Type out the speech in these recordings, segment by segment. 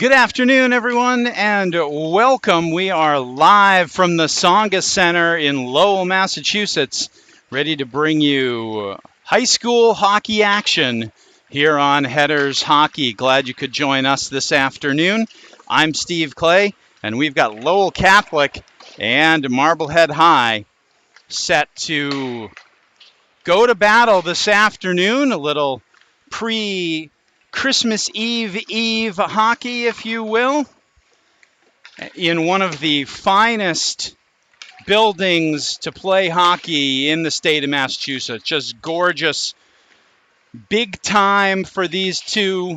Good afternoon, everyone, and welcome. We are live from the Tsongas Center in Lowell, Massachusetts, ready to bring you high school hockey action here on Headers Hockey. Glad you could join us this afternoon. I'm Steve Clay, and we've got Lowell Catholic and Marblehead High set to go to battle this afternoon. A little Christmas Eve hockey, if you will, in one of the finest buildings to play hockey in the state of Massachusetts. Just gorgeous, big time for these two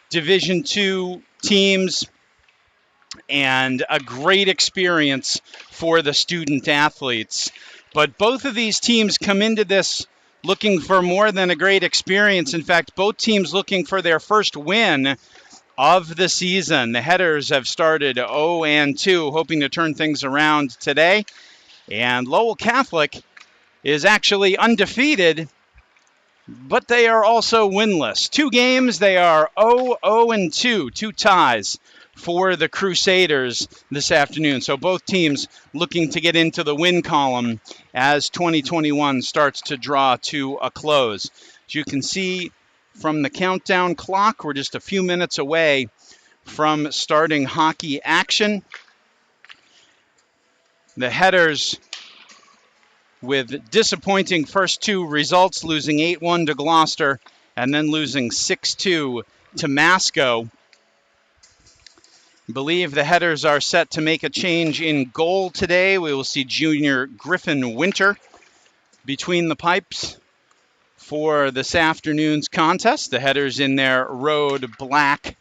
Division II teams, and a great experience for the student athletes. But both of these teams come into this looking for more than a great experience. In fact, both teams looking for their first win of the season. The Headers have started 0-2, hoping to turn things around today. And Lowell Catholic is actually undefeated, but they are also winless. 2 games, they are 0-2, 2 ties for the Crusaders this afternoon. So both teams looking to get into the win column as 2021 starts to draw to a close. As you can see from the countdown clock, we're just a few minutes away from starting hockey action. The Headers with disappointing first 2 results, losing 8-1 to Gloucester and then losing 6-2 to Masco. I believe the Headers are set to make a change in goal today. We will see junior Griffin Winter between the pipes for this afternoon's contest. The Headers in their road black.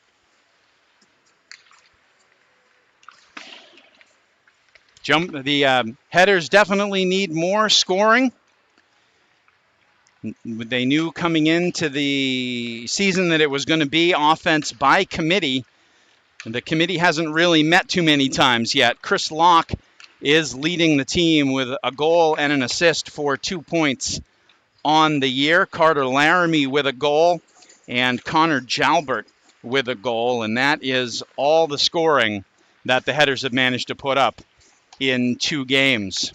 The Headers definitely need more scoring. They knew coming into the season that it was going to be offense by committee. The committee hasn't really met too many times yet. Chris Locke is leading the team with a goal and an assist for 2 points on the year. Carter Laramie with a goal and Connor Jalbert with a goal. And that is all the scoring that the Headers have managed to put up in 2 games.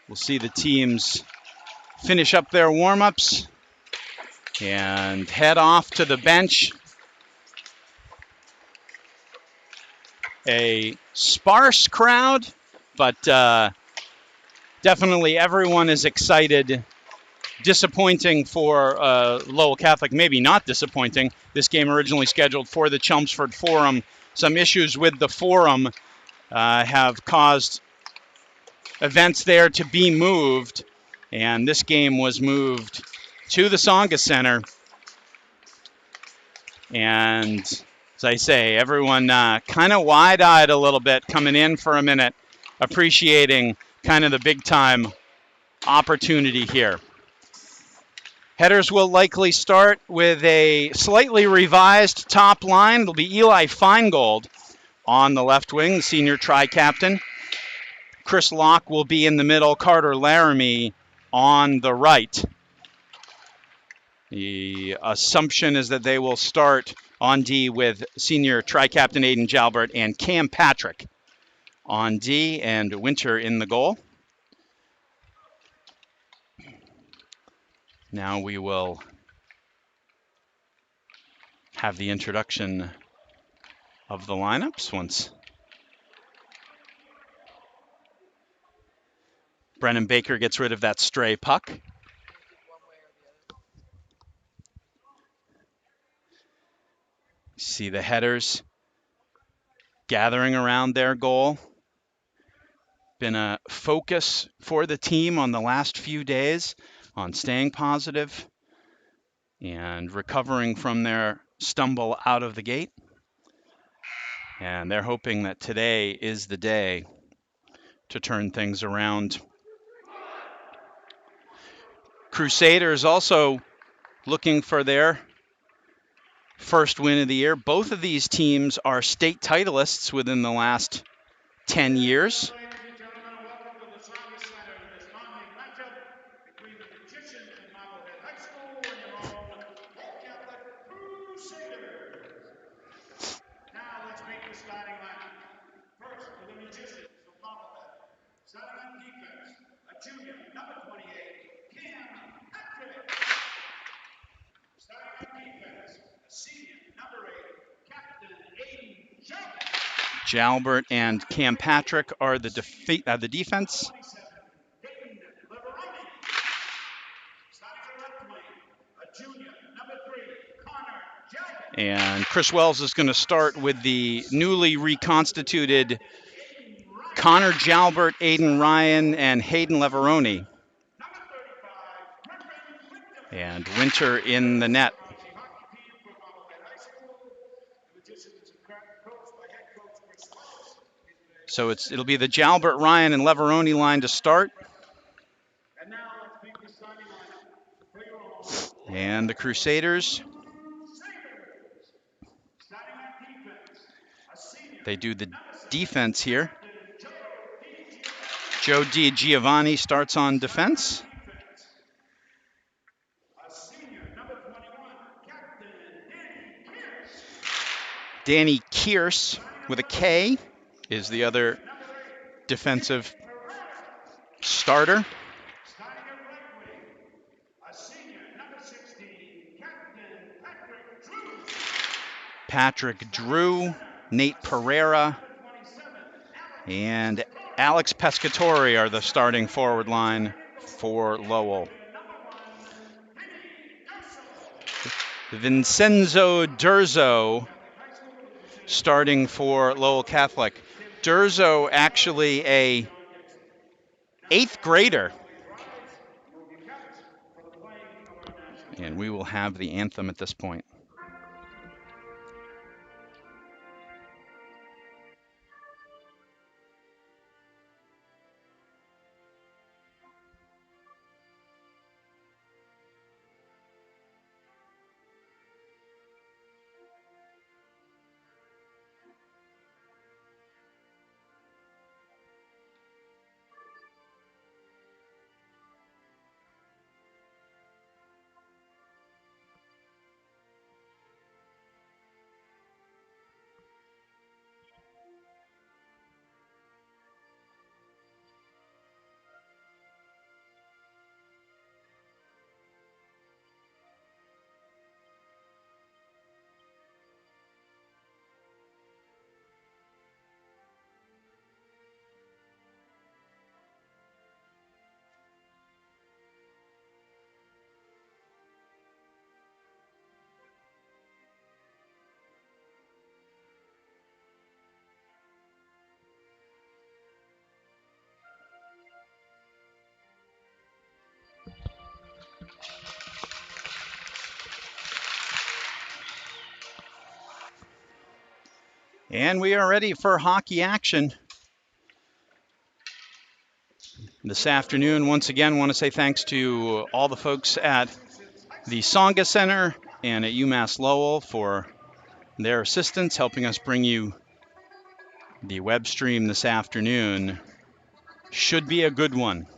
We'll see the teams finish up their warm-ups and head off to the bench. A sparse crowd, but definitely everyone is excited. Disappointing for Lowell Catholic, maybe not disappointing. This game originally scheduled for the Chelmsford Forum. Some issues with the Forum have caused events there to be moved, and this game was moved to the Tsongas Center. And as I say, everyone kind of wide-eyed a little bit coming in for a minute, appreciating kind of the big-time opportunity here. Headers will likely start with a slightly revised top line. It'll be Eli Feingold on the left wing, the senior tri-captain. Chris Locke will be in the middle, Carter Laramie on the right. The assumption is that they will start on D with senior tri-captain Aiden Jalbert and Cam Patrick on D and Winter in the goal. Now we will have the introduction of the lineups once Brennan Baker gets rid of that stray puck. See the Headers gathering around their goal. Been a focus for the team on the last few days on staying positive and recovering from their stumble out of the gate. And they're hoping that today is the day to turn things around. Crusaders also looking for their first win of the year. Both of these teams are state titleists within the last 10 years. Jalbert and Cam Patrick are the defense. And Chris Wells is going to start with the newly reconstituted Connor Jalbert, Aiden Ryan, and Hayden Leveroni. And Winter in the net. So it'll be the Jalbert, Ryan, and Leveroni line to start. And the Crusaders, they do the defense here. Joe DiGiovanni starts on defense. Danny Kearse with a K is the other defensive starter. Patrick Drew, Nate Pereira, and Alex Pescatori are the starting forward line for Lowell. Vincenzo Durzo starting for Lowell Catholic. Durzo actually a 8th grader. And we will have the anthem at this point. And we are ready for hockey action this afternoon. Once again, want to say thanks to all the folks at the Tsongas Center and at UMass Lowell for their assistance, helping us bring you the web stream this afternoon. Should be a good one.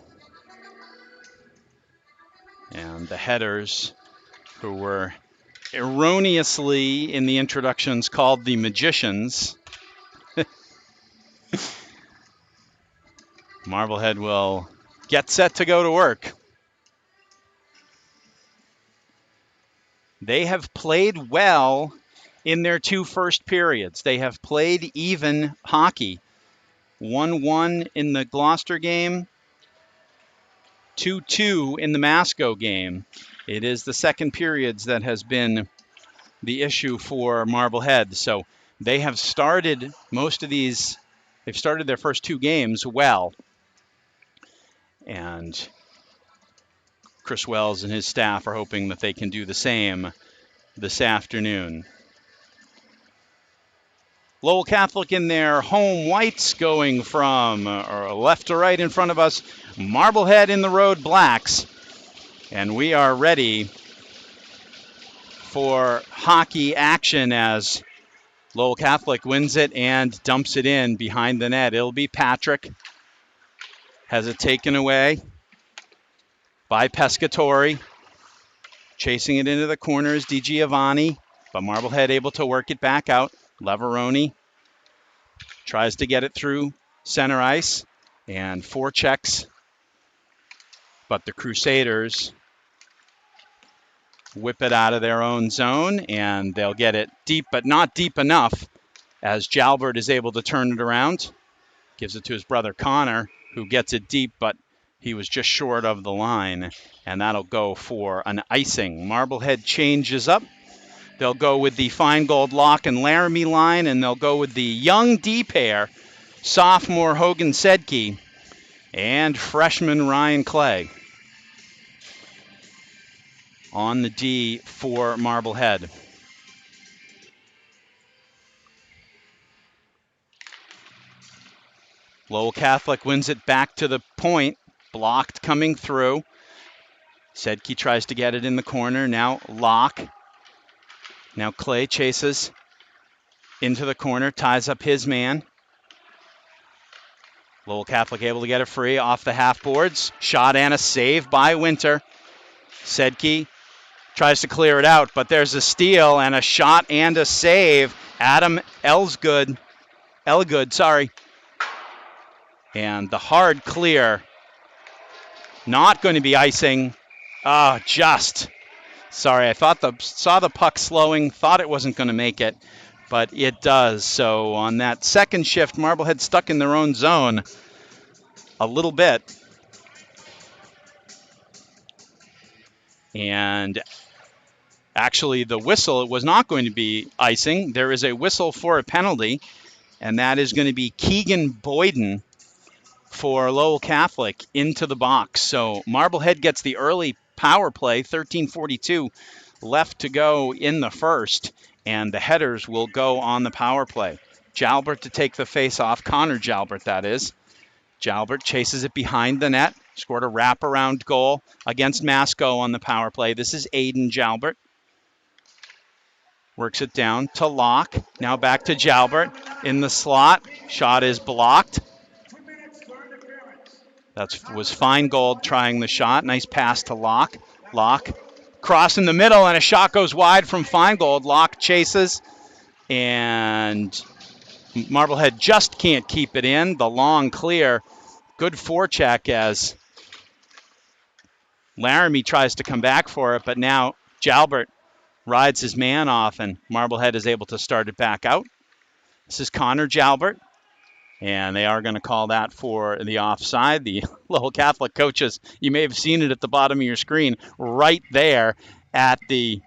And the headers, who were erroneously in the introductions called the Magicians. Marblehead will get set to go to work. They have played well in their 2 first periods. They have played even hockey. 1-1 in the Gloucester game, 2-2 in the Masco game. It is the second periods that has been the issue for Marblehead. So they have started most of these, they've started their first 2 games well. And Chris Wells and his staff are hoping that they can do the same this afternoon. Lowell Catholic in their home whites, going from left to right in front of us. Marblehead in the road blacks. And we are ready for hockey action as Lowell Catholic wins it and dumps it in behind the net. It'll be Patrick. Has it taken away by Pescatori. Chasing it into the corners, DiGiovanni, but Marblehead able to work it back out. Leveroni tries to get it through center ice and forechecks, but the Crusaders whip it out of their own zone, and they'll get it deep, but not deep enough as Jalbert is able to turn it around. Gives it to his brother Connor, who gets it deep, but he was just short of the line. And that'll go for an icing. Marblehead changes up. They'll go with the Feingold, Locke, and Laramie line, and they'll go with the young D pair, sophomore Hogan Sedke and freshman Ryan Clay on the D for Marblehead. Lowell Catholic wins it back to the point. Blocked coming through. Sedke tries to get it in the corner. Now Locke. Now Clay chases into the corner, ties up his man. Lowell Catholic able to get it free off the half boards. Shot and a save by Winter. Sedke tries to clear it out, but there's a steal and a shot and a save. Adam Elgood, and the hard clear, not going to be icing. Just. Sorry, I saw the puck slowing, thought it wasn't going to make it, but it does. So on that second shift, Marblehead stuck in their own zone a little bit. And actually, the whistle was not going to be icing. There is a whistle for a penalty, and that is going to be Keegan Boyden for Lowell Catholic into the box. So Marblehead gets the early power play, 13:42 left to go in the first, and the headers will go on the power play. Jalbert to take the face off, Connor Jalbert that is. Jalbert chases it behind the net, scored a wraparound goal against Masco on the power play. This is Aiden Jalbert. Works it down to Locke, now back to Jalbert in the slot. Shot is blocked. That was Feingold trying the shot. Nice pass to Locke. Locke cross in the middle, and a shot goes wide from Feingold. Locke chases, and Marblehead just can't keep it in. The long clear. Good forecheck as Laramie tries to come back for it, but now Jalbert rides his man off, and Marblehead is able to start it back out. This is Connor Jalbert. And they are going to call that for the offside. The Lowell Catholic coaches, you may have seen it at the bottom of your screen, right there at the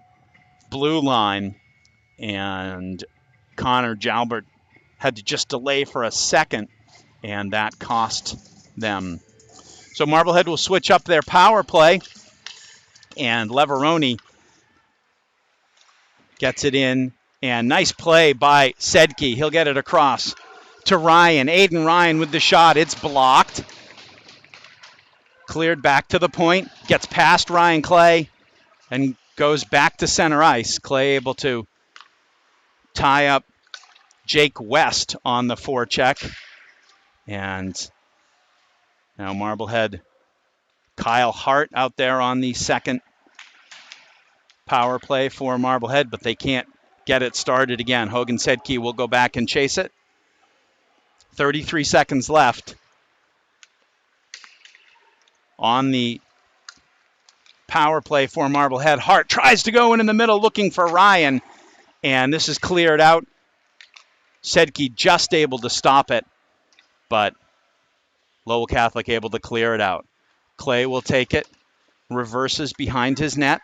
blue line. And Connor Jalbert had to just delay for a second, and that cost them. So Marblehead will switch up their power play, and Leveroni gets it in. And nice play by Sedke. He'll get it across to Ryan. Aiden Ryan with the shot. It's blocked. Cleared back to the point. Gets past Ryan Clay and goes back to center ice. Clay able to tie up Jake West on the forecheck. And now Marblehead, Kyle Hart out there on the second power play for Marblehead, but they can't get it started again. Hogan Sedke will go back and chase it. 33 seconds left on the power play for Marblehead. Hart tries to go in the middle looking for Ryan, and this is cleared out. Sedke just able to stop it, but Lowell Catholic able to clear it out. Clay will take it, reverses behind his net.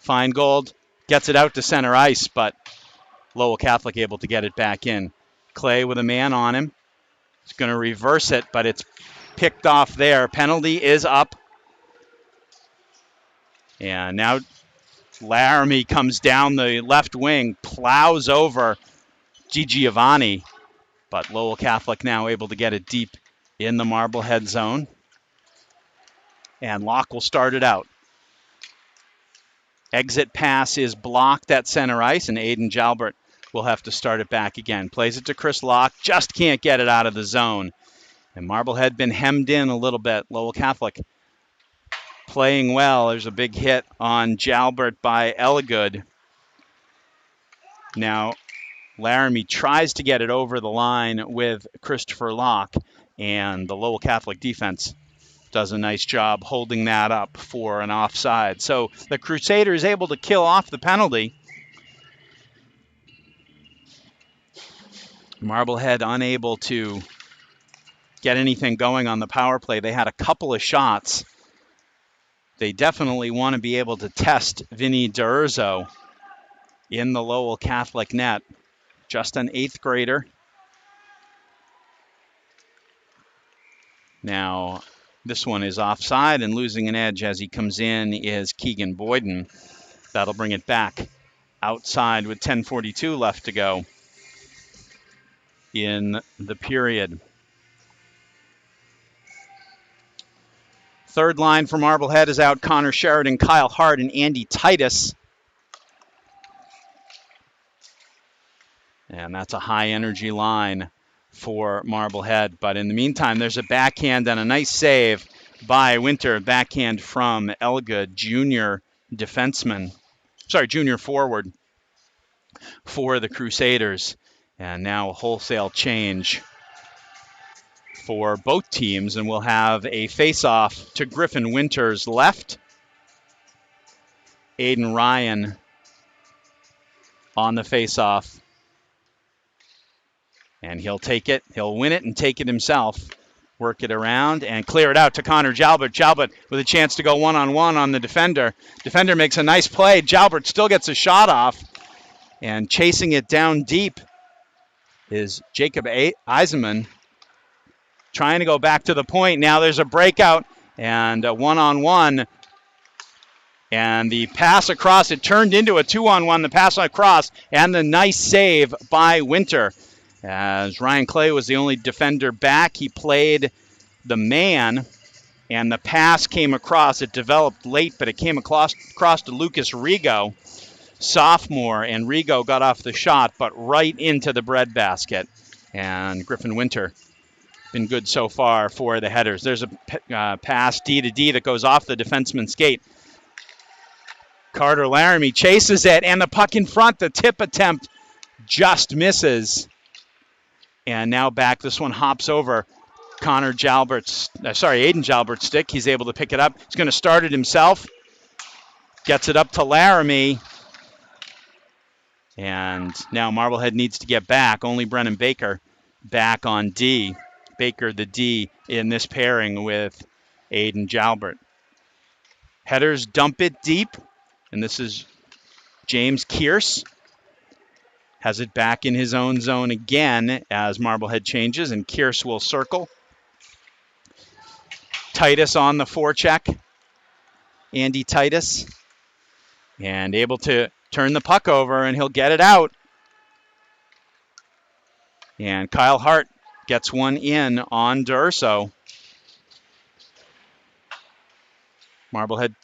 Feingold gets it out to center ice, but Lowell Catholic able to get it back in. Clay with a man on him. He's going to reverse it, but it's picked off there. Penalty is up. And now Laramie comes down the left wing, plows over Giovanni, but Lowell Catholic now able to get it deep in the Marblehead zone. And Locke will start it out. Exit pass is blocked at center ice, and Aiden Jalbert will have to start it back again. Plays it to Chris Locke, just can't get it out of the zone. And Marblehead been hemmed in a little bit. Lowell Catholic playing well. There's a big hit on Jalbert by Elgood. Now Laramie tries to get it over the line with Christopher Locke, and the Lowell Catholic defense does a nice job holding that up for an offside. So the Crusaders able to kill off the penalty. Marblehead unable to get anything going on the power play. They had a couple of shots. They definitely want to be able to test Vinny D'Urso in the Lowell Catholic net. Just an 8th grader. Now, this one is offside, and losing an edge as he comes in is Keegan Boyden. That'll bring it back outside with 10:42 left to go in the period. Third line for Marblehead is out. Connor Sheridan, Kyle Hart, and Andy Titus. And that's a high-energy line for Marblehead. But in the meantime, there's a backhand and a nice save by Winter. Backhand from Elga, junior forward for the Crusaders. And now a wholesale change for both teams, and we'll have a face-off to Griffin Winter's left. Aiden Ryan on the face-off. And he'll take it. He'll win it and take it himself. Work it around and clear it out to Connor Jalbert. Jalbert with a chance to go one-on-one on the defender. Defender makes a nice play. Jalbert still gets a shot off. And chasing it down deep is Jacob Eisenman. Trying to go back to the point. Now there's a breakout and a one-on-one. And the pass across, it turned into a 2-on-1. The pass across and the nice save by Winter. As Ryan Clay was the only defender back, he played the man, and the pass came across. It developed late, but it came across to Lucas Rigo, sophomore, and Rigo got off the shot, but right into the breadbasket. And Griffin Winter been good so far for the headers. There's a pass D to D that goes off the defenseman's skate. Carter Laramie chases it, and the puck in front, the tip attempt just misses. And now back, this one hops over Aiden Jalbert's stick. He's able to pick it up. He's going to start it himself. Gets it up to Laramie. And now Marblehead needs to get back. Only Brennan Baker back on D. Baker, the D, in this pairing with Aiden Jalbert. Headers dump it deep. And this is James Kearse. Has it back in his own zone again as Marblehead changes, and Kearse will circle. Titus on the forecheck. Andy Titus. And able to turn the puck over, and he'll get it out. And Kyle Hart gets one in on D'Urso. Marblehead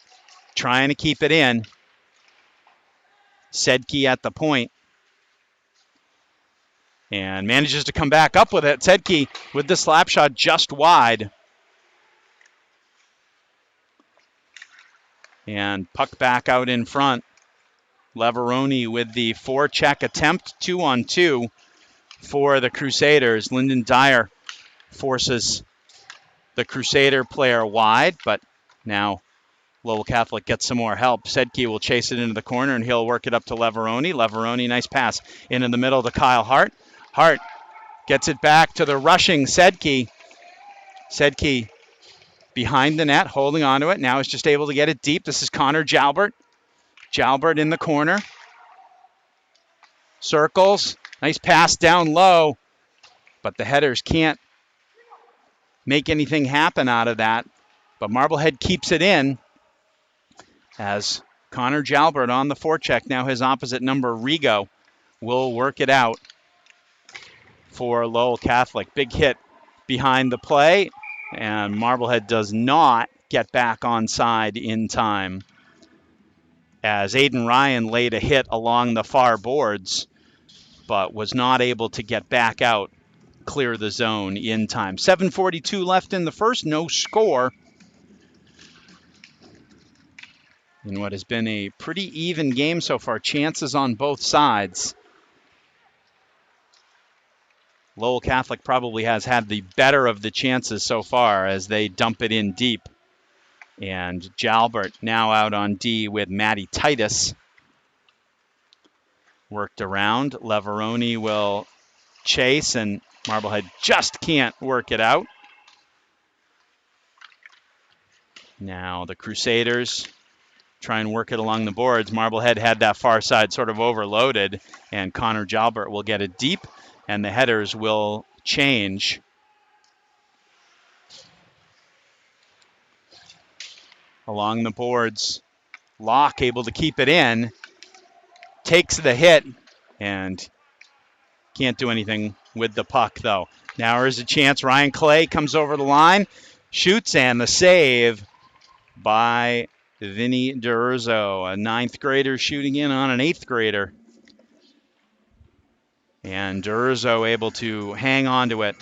trying to keep it in. Sedke at the point. And manages to come back up with it. Sedke with the slap shot just wide. And puck back out in front. Leveroni with the forecheck attempt. 2-on-2 for the Crusaders. Lyndon Dyer forces the Crusader player wide, but now Lowell Catholic gets some more help. Sedke will chase it into the corner, and he'll work it up to Leveroni. Leveroni, nice pass into the middle to Kyle Hart. Hart gets it back to the rushing Sedke. Sedke behind the net, holding onto it. Now is just able to get it deep. This is Connor Jalbert. Jalbert in the corner. Circles. Nice pass down low. But the headers can't make anything happen out of that. But Marblehead keeps it in as Connor Jalbert on the forecheck. Now his opposite number, Rigo, will work it out for Lowell Catholic. Big hit behind the play, and Marblehead does not get back onside in time as Aiden Ryan laid a hit along the far boards, but was not able to get back out, clear the zone in time. 7:42 left in the first, no score. In what has been a pretty even game so far, chances on both sides. Lowell Catholic probably has had the better of the chances so far as they dump it in deep. And Jalbert now out on D with Matty Titus. Worked around. Leveroni will chase, and Marblehead just can't work it out. Now the Crusaders try and work it along the boards. Marblehead had that far side sort of overloaded, and Connor Jalbert will get it deep, and the headers will change. Along the boards, Locke able to keep it in, takes the hit, and can't do anything with the puck, though. Now there's a chance. Ryan Clay comes over the line, shoots, and the save by Vinny D'Urso, a 9th grader shooting in on an 8th grader. And D'Urso able to hang on to it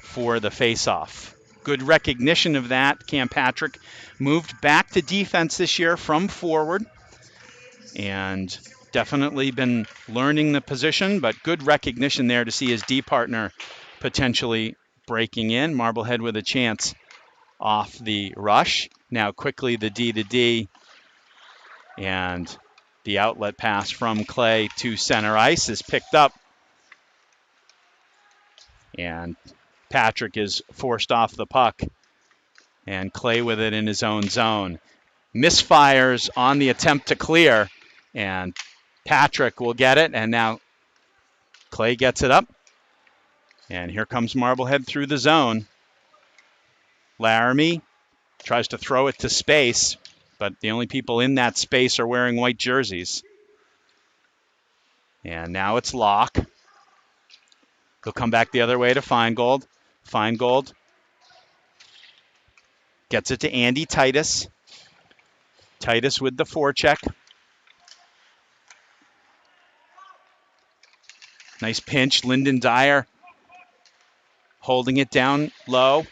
for the faceoff. Good recognition of that. Cam Patrick moved back to defense this year from forward, and definitely been learning the position, but good recognition there to see his D partner potentially breaking in. Marblehead with a chance off the rush. Now quickly the D to D, and the outlet pass from Clay to center ice is picked up, and Patrick is forced off the puck, and Clay with it in his own zone. Misfires on the attempt to clear, and Patrick will get it, and now Clay gets it up, and here comes Marblehead through the zone. Laramie tries to throw it to space, but the only people in that space are wearing white jerseys. And now it's Locke. He'll come back the other way to Feingold. Feingold gets it to Andy Titus. Titus with the forecheck. Nice pinch. Lyndon Dyer holding it down low.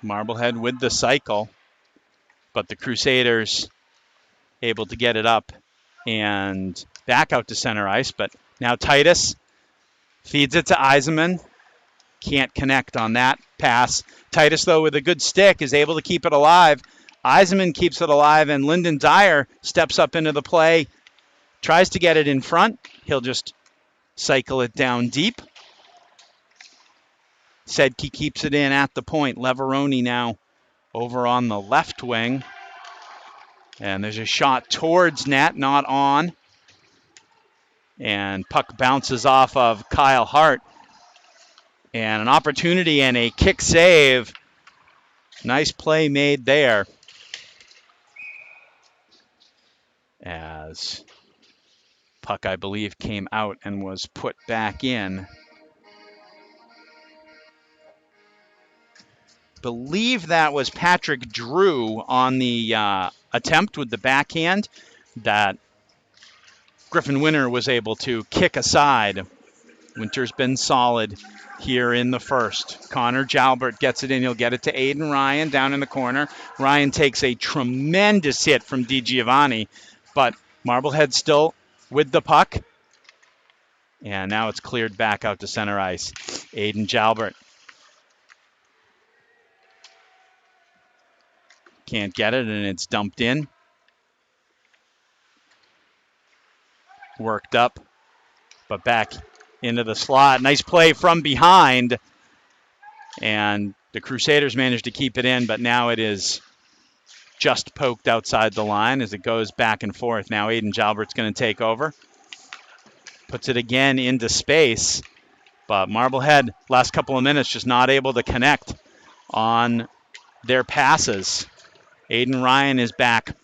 Marblehead with the cycle, but the Crusaders able to get it up and back out to center ice. But now Titus feeds it to Eisenman. Can't connect on that pass. Titus, though, with a good stick, is able to keep it alive. Eisenman keeps it alive, and Lyndon Dyer steps up into the play, tries to get it in front. He'll just cycle it down deep. Sedke keeps it in at the point. Leveroni now over on the left wing. And there's a shot towards net, not on. And puck bounces off of Kyle Hart. And an opportunity and a kick save. Nice play made there. As puck, I believe, came out and was put back in. Believe that was Patrick Drew on the attempt with the backhand that Griffin Winter was able to kick aside. Winter's been solid here in the first. Connor Jalbert gets it in. He'll get it to Aiden Ryan down in the corner. Ryan takes a tremendous hit from DiGiovanni, but Marblehead still with the puck. And now it's cleared back out to center ice. Aiden Jalbert can't get it, and it's dumped in. Worked up, but back into the slot. Nice play from behind. And the Crusaders managed to keep it in, but now it is just poked outside the line as it goes back and forth. Now Aiden Jalbert's going to take over. Puts it again into space. But Marblehead, last couple of minutes, just not able to connect on their passes. Aiden Ryan is back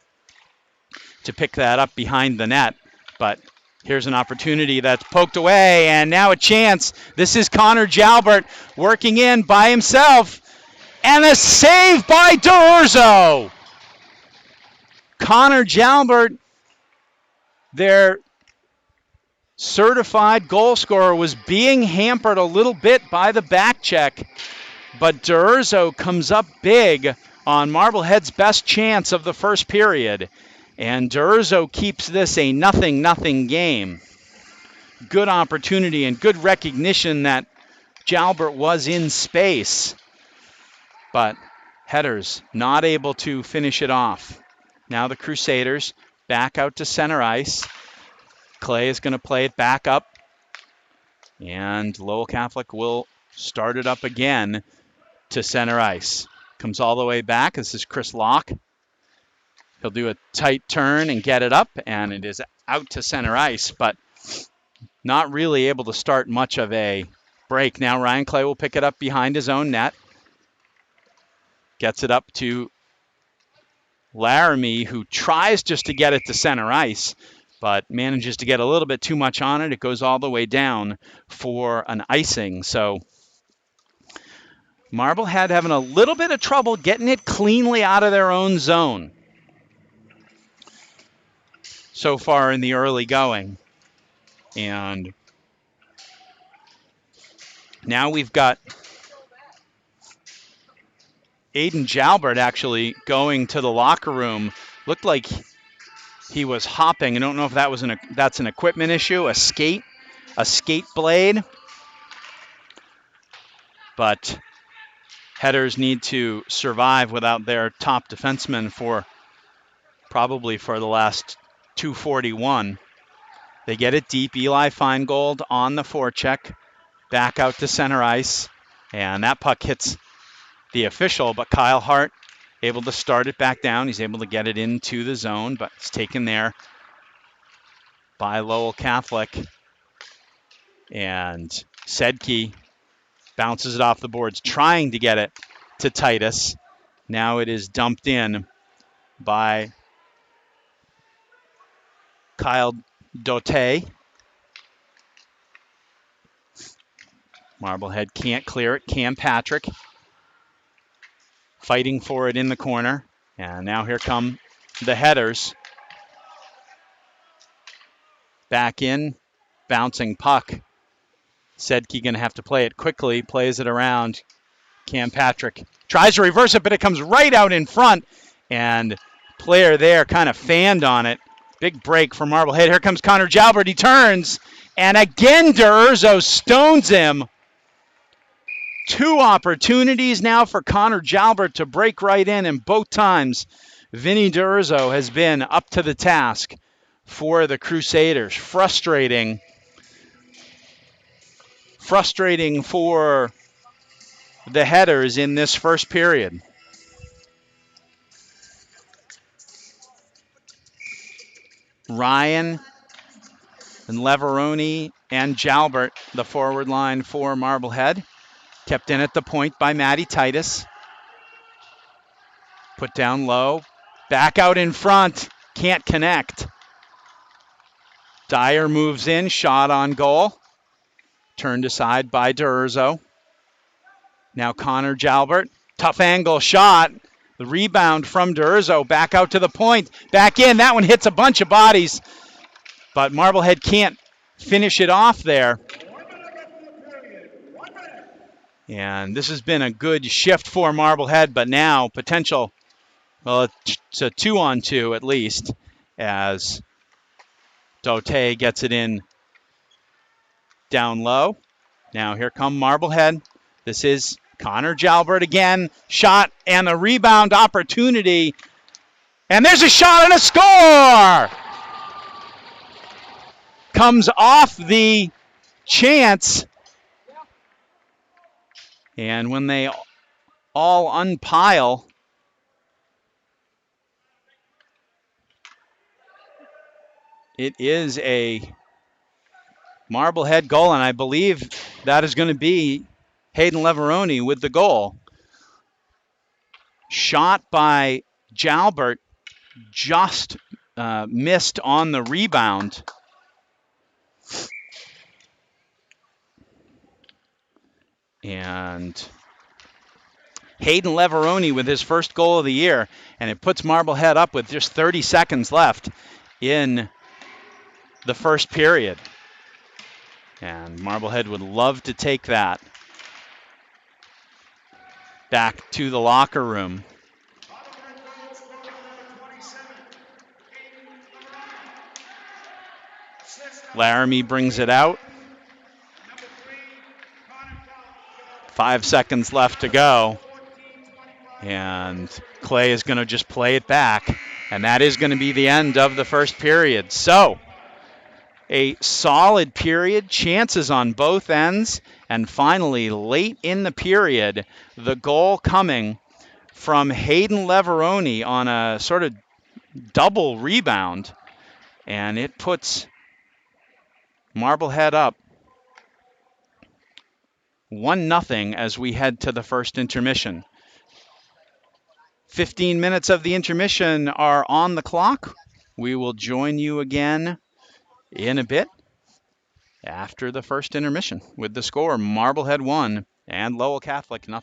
to pick that up behind the net. But here's an opportunity that's poked away, and now a chance. This is Connor Jalbert working in by himself, and a save by D'Urso. Connor Jalbert, their certified goal scorer, was being hampered a little bit by the back check, but D'Urso comes up big on Marblehead's best chance of the first period. And D'Urso keeps this a 0-0 game. Good opportunity and good recognition that Jalbert was in space. But headers not able to finish it off. Now the Crusaders back out to center ice. Clay is going to play it back up. And Lowell Catholic will start it up again to center ice. Comes all the way back. This is Chris Locke. He'll do a tight turn and get it up, and it is out to center ice, but not really able to start much of a break. Now Ryan Clay will pick it up behind his own net. Gets it up to Laramie, who tries just to get it to center ice, but manages to get a little bit too much on it. It goes all the way down for an icing. So Marblehead having a little bit of trouble getting it cleanly out of their own zone so far in the early going. And now we've got Aiden Jalbert actually going to the locker room. Looked like he was hopping. I don't know if that was that's an equipment issue, a skate blade. But Headers need to survive without their top defenseman for probably for the last 241. They get it deep. Eli Feingold on the forecheck. Back out to center ice. And that puck hits the official, but Kyle Hart able to start it back down. He's able to get it into the zone, but it's taken there by Lowell Catholic. And Sedke bounces it off the boards, trying to get it to Titus. Now it is dumped in by Kyle Dote. Marblehead can't clear it. Cam Patrick fighting for it in the corner. And now here come the Headers. Back in, bouncing puck. Sedke going to have to play it quickly, plays it around. Cam Patrick tries to reverse it, but it comes right out in front. And player there kind of fanned on it. Big break for Marblehead. Here comes Connor Jalbert. He turns, and again DeUrzo stones him. Two opportunities now for Connor Jalbert to break right in, and both times Vinny DeUrzo has been up to the task for the Crusaders. Frustrating for the Headers in this first period. Ryan and Leveroni and Jalbert, the forward line for Marblehead. Kept in at the point by Matty Titus. Put down low. Back out in front. Can't connect. Dyer moves in. Shot on goal. Turned aside by DeUrzo. Now Connor Jalbert. Tough angle shot. The rebound from DeUrzo. Back out to the point. Back in. That one hits a bunch of bodies. But Marblehead can't finish it off there. And this has been a good shift for Marblehead, but now potential, well, it's a 2-on-2 at least, as Dote gets it in down low. Now here come Marblehead. This is Connor Jalbert again. Shot and a rebound opportunity. And there's a shot and a score! Comes off the chance. And when they all unpile, it is a Marblehead goal, and I believe that is going to be Hayden Leveroni with the goal. Shot by Jalbert, just missed on the rebound. And Hayden Leveroni with his first goal of the year, and it puts Marblehead up with just 30 seconds left in the first period. And Marblehead would love to take that back to the locker room. Laramie brings it out. 5 seconds left to go. And Clay is going to just play it back And that is going to be the end of the first period. So, a solid period, chances on both ends, and finally, late in the period, the goal coming from Hayden Leveroni on a sort of double rebound, and it puts Marblehead up 1-0 as we head to the first intermission. 15 minutes of the intermission are on the clock. We will join you again in a bit after the first intermission with the score Marblehead 1 and Lowell Catholic 0.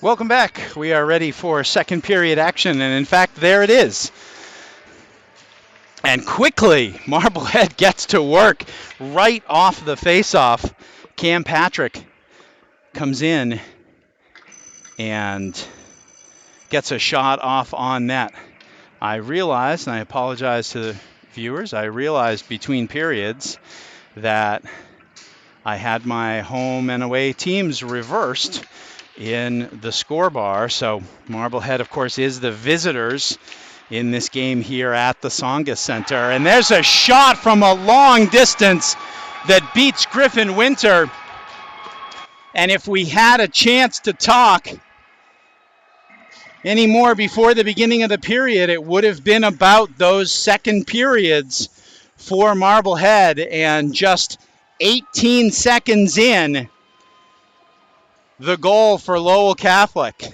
Welcome back. We are ready for second period action, and in fact, there it is. And quickly, Marblehead gets to work right off the face-off. Cam Patrick comes in and gets a shot off on net. I realized, and I apologize to the viewers, I realized between periods that I had my home and away teams reversed in the score bar. So Marblehead, of course, is the visitors in this game here at the Tsongas Center. And there's a shot from a long distance that beats Griffin Winter. And if we had a chance to talk any more before the beginning of the period, it would have been about those second periods for Marblehead. And just 18 seconds in, the goal for Lowell Catholic.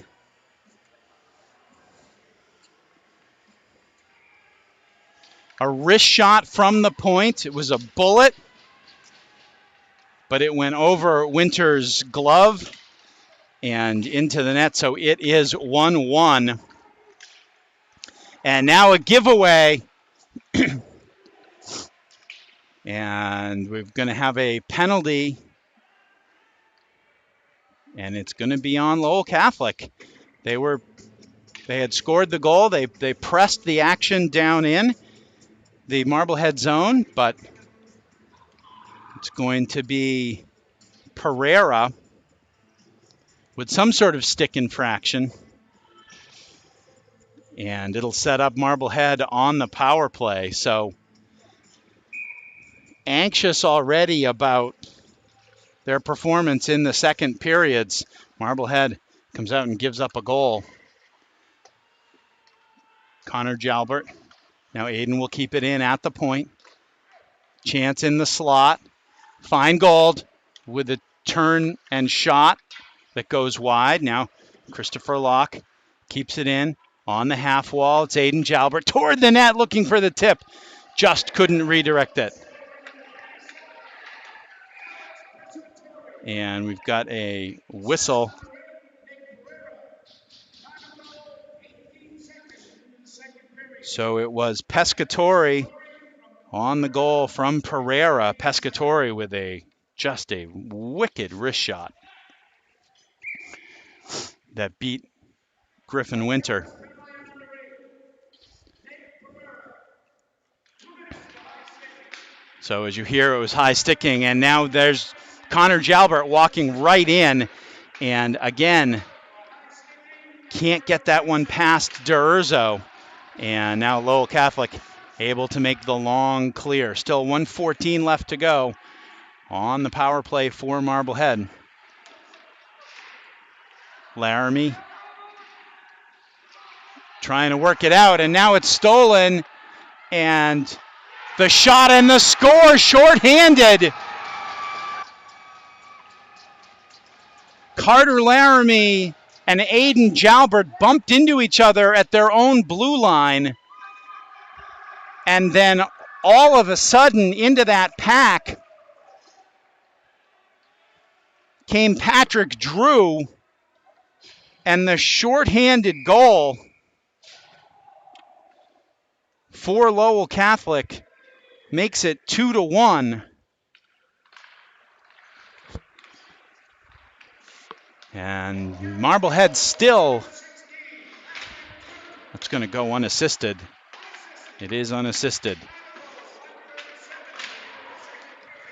A wrist shot from the point. It was a bullet, but it went over Winter's glove and into the net, so it is 1-1. And now a giveaway. And we're going to have a penalty, and it's going to be on Lowell Catholic. They had scored the goal. They pressed the action down in the Marblehead zone, but it's going to be Pereira with some sort of stick infraction. And it'll set up Marblehead on the power play. So anxious already about their performance in the second periods. Marblehead comes out and gives up a goal. Connor Jalbert. Now Aiden will keep it in at the point. Chance in the slot. Feingold with a turn and shot that goes wide. Now Christopher Locke keeps it in on the half wall. It's Aiden Jalbert toward the net looking for the tip. Just couldn't redirect it. And we've got a whistle. So it was Pescatori on the goal from Pereira. Pescatori with just a wicked wrist shot that beat Griffin Winter. So as you hear, it was high sticking, and now there's Connor Jalbert walking right in, and again, can't get that one past DeUrzo. And now Lowell Catholic able to make the long clear. Still 1:14 left to go on the power play for Marblehead. Laramie trying to work it out, and now it's stolen, and the shot and the score, shorthanded. Carter Laramie and Aiden Jalbert bumped into each other at their own blue line. And then all of a sudden into that pack came Patrick Drew, and the shorthanded goal for Lowell Catholic makes it 2-1. And Marblehead still, it's going to go unassisted. It is unassisted.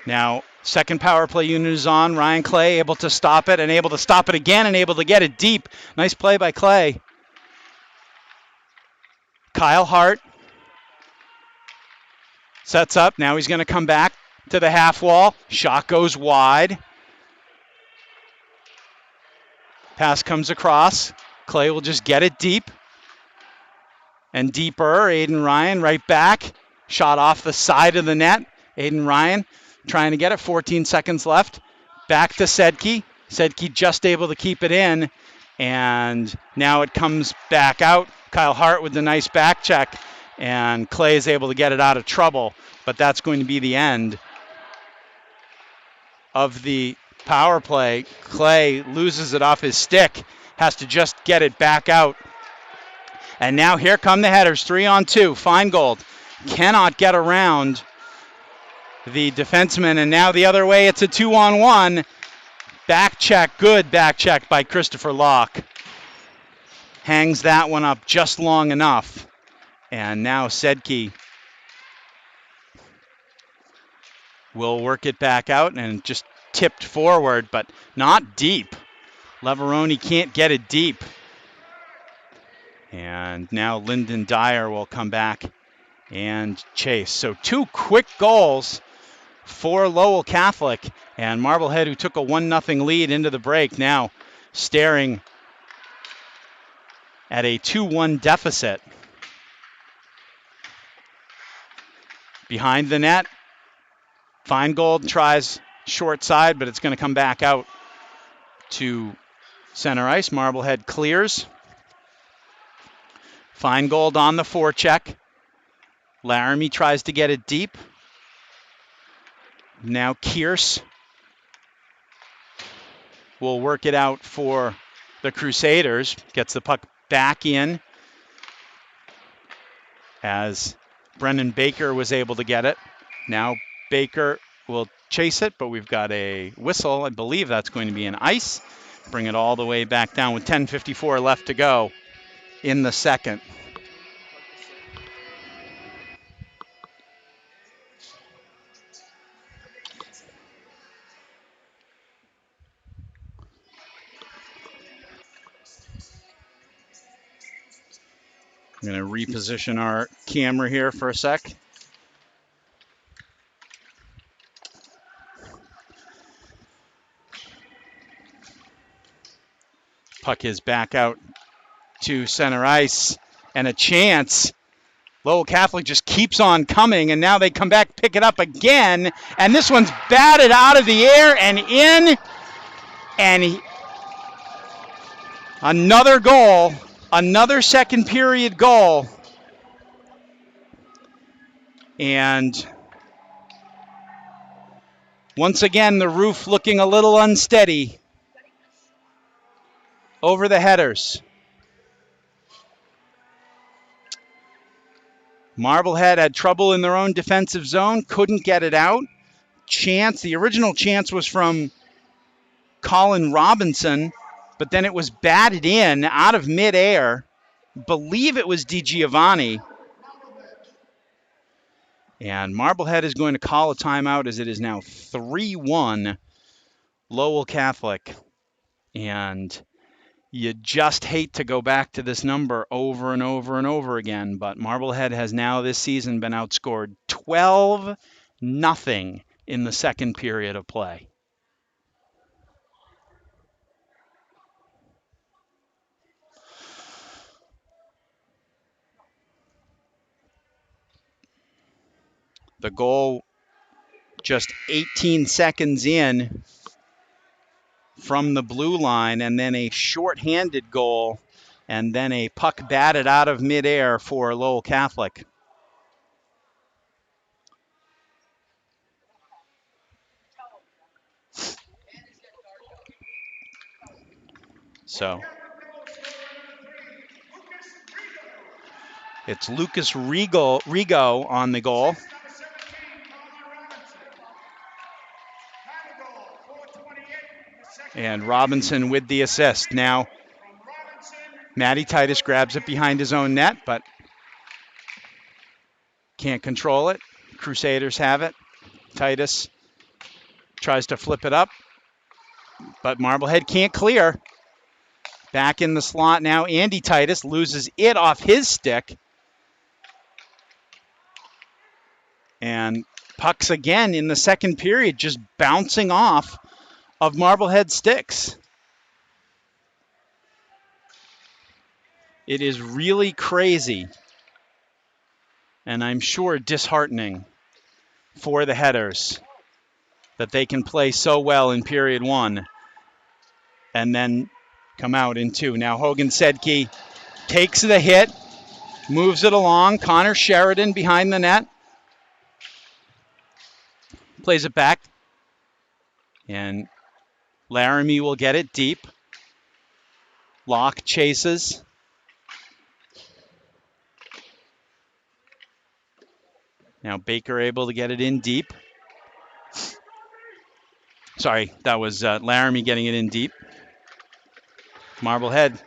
Now, second power play unit is on. Ryan Clay able to stop it and able to stop it again and able to get it deep. Nice play by Clay. Kyle Hart sets up. Now he's going to come back to the half wall. Shot goes wide. Pass comes across. Clay will just get it deep. And deeper, Aiden Ryan right back. Shot off the side of the net. Aiden Ryan trying to get it. 14 seconds left. Back to Sedke. Sedke just able to keep it in. And now it comes back out. Kyle Hart with the nice back check. And Clay is able to get it out of trouble. But that's going to be the end of the power play. Clay loses it off his stick has to just get it back out. And now here come the headers, 3-on-2. Feingold cannot get around the defenseman, and now the other way, it's a 2-on-1. Back check, good back check by Christopher Locke. Hangs that one up just long enough. And now Sedke will work it back out and just tipped forward, but not deep. Leveroni can't get it deep. And now Lyndon Dyer will come back and chase. So 2 quick goals for Lowell Catholic, and Marblehead, who took a 1-0 lead into the break, now staring at a 2-1 deficit. Behind the net, Feingold tries short side, but it's going to come back out to center ice. Marblehead clears. Feingold on the forecheck. Laramie tries to get it deep. Now Kearse will work it out for the Crusaders. Gets the puck back in as Brendan Baker was able to get it. Now Baker will chase it, but we've got a whistle. I believe that's going to be an ice. Bring it all the way back down with 10:54 left to go in the second. I'm going to reposition our camera here for a sec. Puck is back out to center ice, and a chance. Lowell Catholic just keeps on coming, and now they come back, pick it up again, and this one's batted out of the air and in, and another goal, another second period goal. And once again, the roof looking a little unsteady over the headers. Marblehead had trouble in their own defensive zone, couldn't get it out. Chance, the original chance was from Colin Robinson, but then it was batted in out of midair. Believe it was DiGiovanni. And Marblehead is going to call a timeout as it is now 3-1 Lowell Catholic. And you just hate to go back to this number over and over and over again, but Marblehead has now this season been outscored 12-0 in the second period of play. The goal just 18 seconds in from the blue line, and then a short-handed goal, and then a puck batted out of midair for Lowell Catholic. So it's Lucas Rigo on the goal. And Robinson with the assist. Now, Matty Titus grabs it behind his own net, but can't control it. Crusaders have it. Titus tries to flip it up, but Marblehead can't clear. Back in the slot now, Andy Titus loses it off his stick. And pucks again in the second period, just bouncing off of Marblehead sticks. It is really crazy, and I'm sure disheartening for the headers that they can play so well in period one and then come out in two. Now Hogan Sedke takes the hit, moves it along. Connor Sheridan behind the net. Plays it back. And Laramie will get it deep. Locke chases. Now Baker able to get it in deep. Sorry, that was Laramie getting it in deep. Marblehead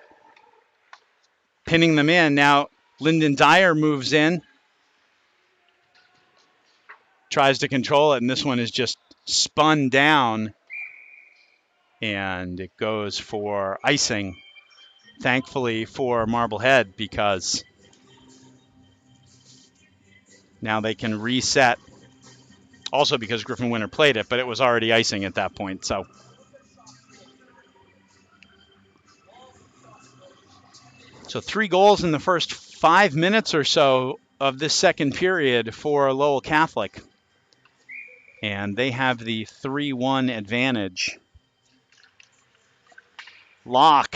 pinning them in. Now Lyndon Dyer moves in. Tries to control it, and this one is just spun down. And it goes for icing. Thankfully for Marblehead, because now they can reset. Also because Griffin Winter played it, but it was already icing at that point. So 3 goals in the first 5 minutes or so of this second period for Lowell Catholic. And they have the 3-1 advantage. Locke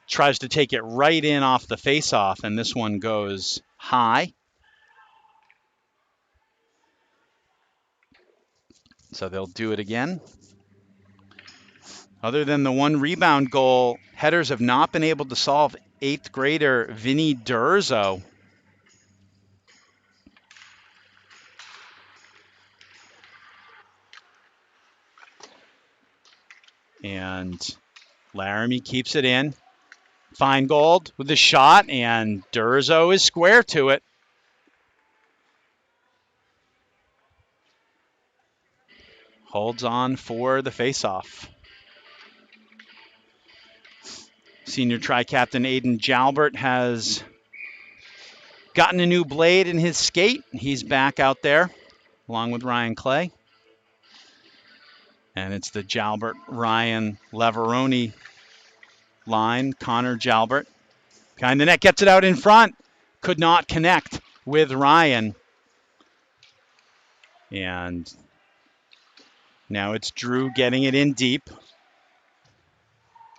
tries to take it right in off the faceoff, and this one goes high. So they'll do it again. Other than the 1 rebound goal, headers have not been able to solve 8th grader Vinny Durzo. And Laramie keeps it in. Feingold with the shot, and Durzo is square to it. Holds on for the faceoff. Senior tri-captain Aiden Jalbert has gotten a new blade in his skate. He's back out there along with Ryan Clay. And it's the Jalbert, Ryan, Leveroni line. Connor Jalbert behind the net, gets it out in front. Could not connect with Ryan. And now it's Drew getting it in deep.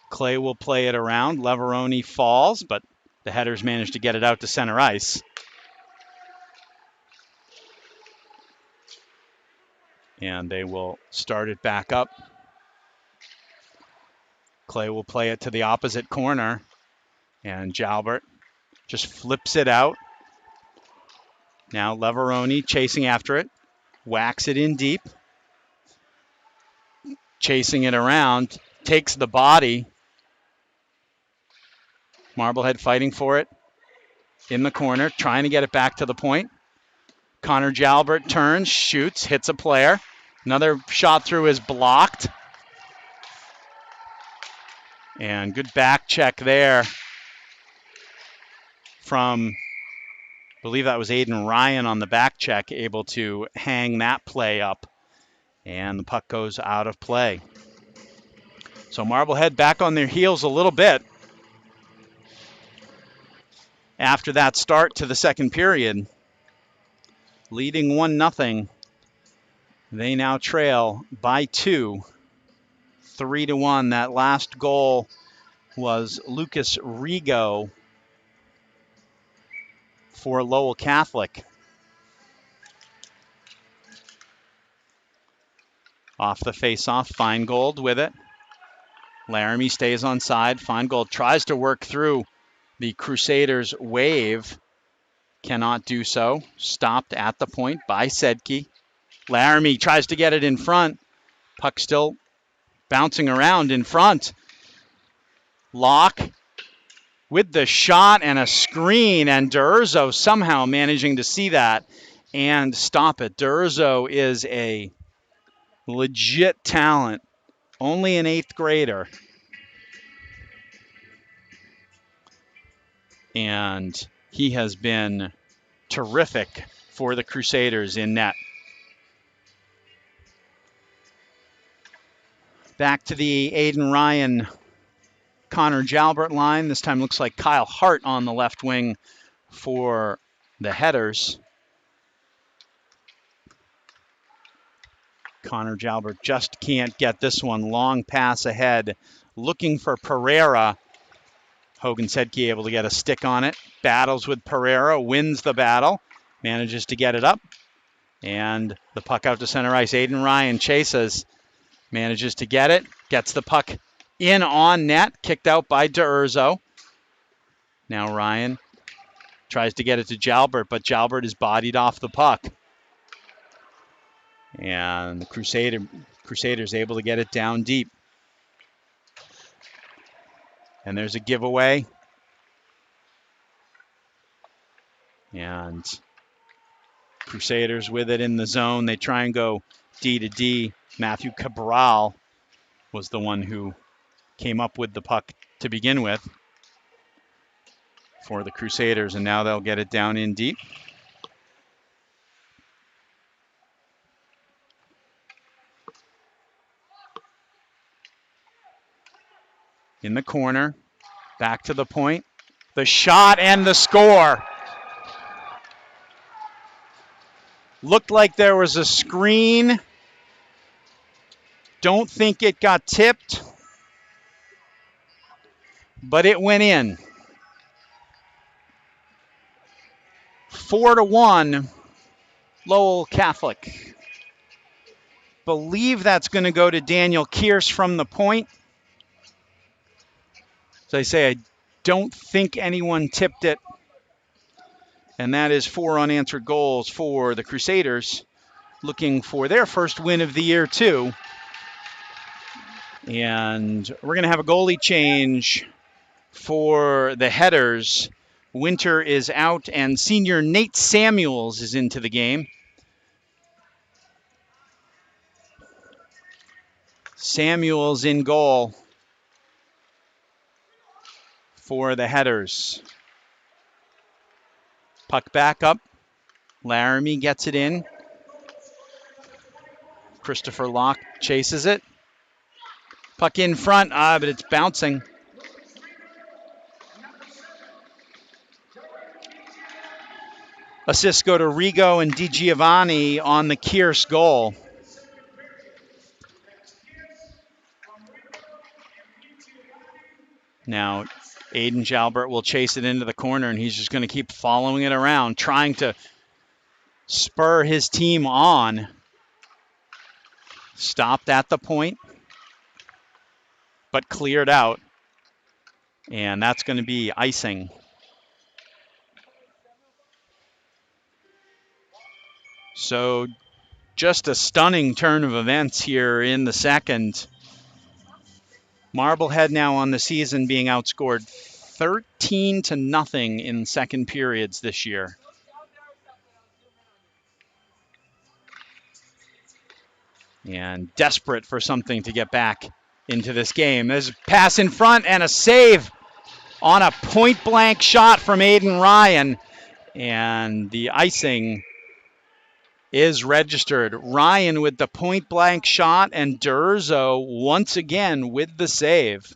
Clay will play it around. Leveroni falls, but the headers managed to get it out to center ice. And they will start it back up. Clay will play it to the opposite corner. And Jalbert just flips it out. Now Leveroni chasing after it. Whacks it in deep. Chasing it around. Takes the body. Marblehead fighting for it in the corner, trying to get it back to the point. Connor Jalbert turns, shoots, hits a player. Another shot through is blocked. And good back check there from, I believe that was Aiden Ryan on the back check, able to hang that play up. And the puck goes out of play. So Marblehead back on their heels a little bit after that start to the second period. Leading 1-0. They now trail by 2, 3-1. That last goal was Lucas Rigo for Lowell Catholic. Off the face-off, Feingold with it. Laramie stays on side. Feingold tries to work through the Crusaders' wave. Cannot do so. Stopped at the point by Sedke. Laramie tries to get it in front. Puck still bouncing around in front. Locke with the shot and a screen, and Durzo somehow managing to see that and stop it. Durzo is a legit talent. Only an 8th grader. And he has been terrific for the Crusaders in net. Back to the Aiden Ryan, Connor Jalbert line. This time looks like Kyle Hart on the left wing for the headers. Connor Jalbert just can't get this one. Long pass ahead, looking for Pereira. Hogan Sedke able to get a stick on it. Battles with Pereira, wins the battle, manages to get it up. And the puck out to center ice. Aiden Ryan chases, manages to get it, gets the puck in on net, kicked out by D'Urso. Now Ryan tries to get it to Jalbert, but Jalbert is bodied off the puck. And the Crusaders able to get it down deep. And there's a giveaway. And Crusaders with it in the zone. They try and go D to D. Matthew Cabral was the one who came up with the puck to begin with for the Crusaders, and now they'll get it down in deep. In the corner, back to the point. The shot and the score. Looked like there was a screen. Don't think it got tipped, but it went in. 4-1, Lowell Catholic. Believe that's going to go to Daniel Kearse from the point. As I say, I don't think anyone tipped it. And that is 4 unanswered goals for the Crusaders, looking for their first win of the year, too. And we're going to have a goalie change for the Headers. Winter is out, and senior Nate Samuels is into the game. Samuels in goal for the Headers. Puck back up. Laramie gets it in. Christopher Locke chases it. Puck in front, but it's bouncing. Assists go to Rigo and DiGiovanni on the Kearse goal. Now, Aiden Jalbert will chase it into the corner, and he's just going to keep following it around, trying to spur his team on. Stopped at the point, but cleared out. And that's going to be icing. So just a stunning turn of events here in the second. Marblehead now on the season being outscored 13-0 in second periods this year. And desperate for something to get back into this game. There's a pass in front and a save on a point-blank shot from Aiden Ryan. And the icing is registered. Ryan with the point-blank shot, and D'Urso once again with the save.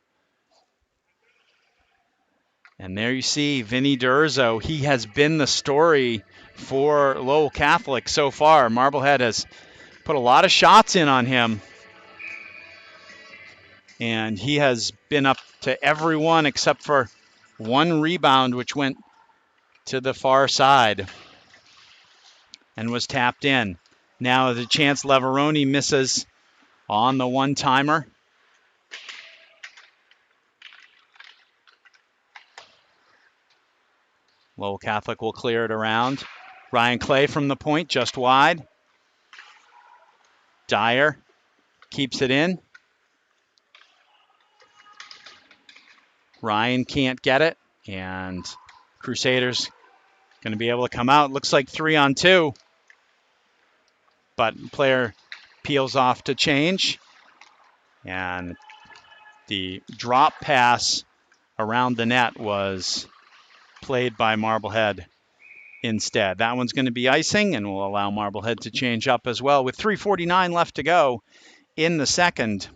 And there you see Vinny D'Urso. He has been the story for Lowell Catholic so far. Marblehead has put a lot of shots in on him. And he has been up to everyone except for one rebound, which went to the far side and was tapped in. Now the chance Leveroni misses on the one-timer. Lowell Catholic will clear it around. Ryan Clay from the point, just wide. Dyer keeps it in. Ryan can't get it, and Crusaders going to be able to come out. Looks like 3-on-2. But player peels off to change. And the drop pass around the net was played by Marblehead instead. That one's going to be icing, and will allow Marblehead to change up as well with 3:49 left to go in the second.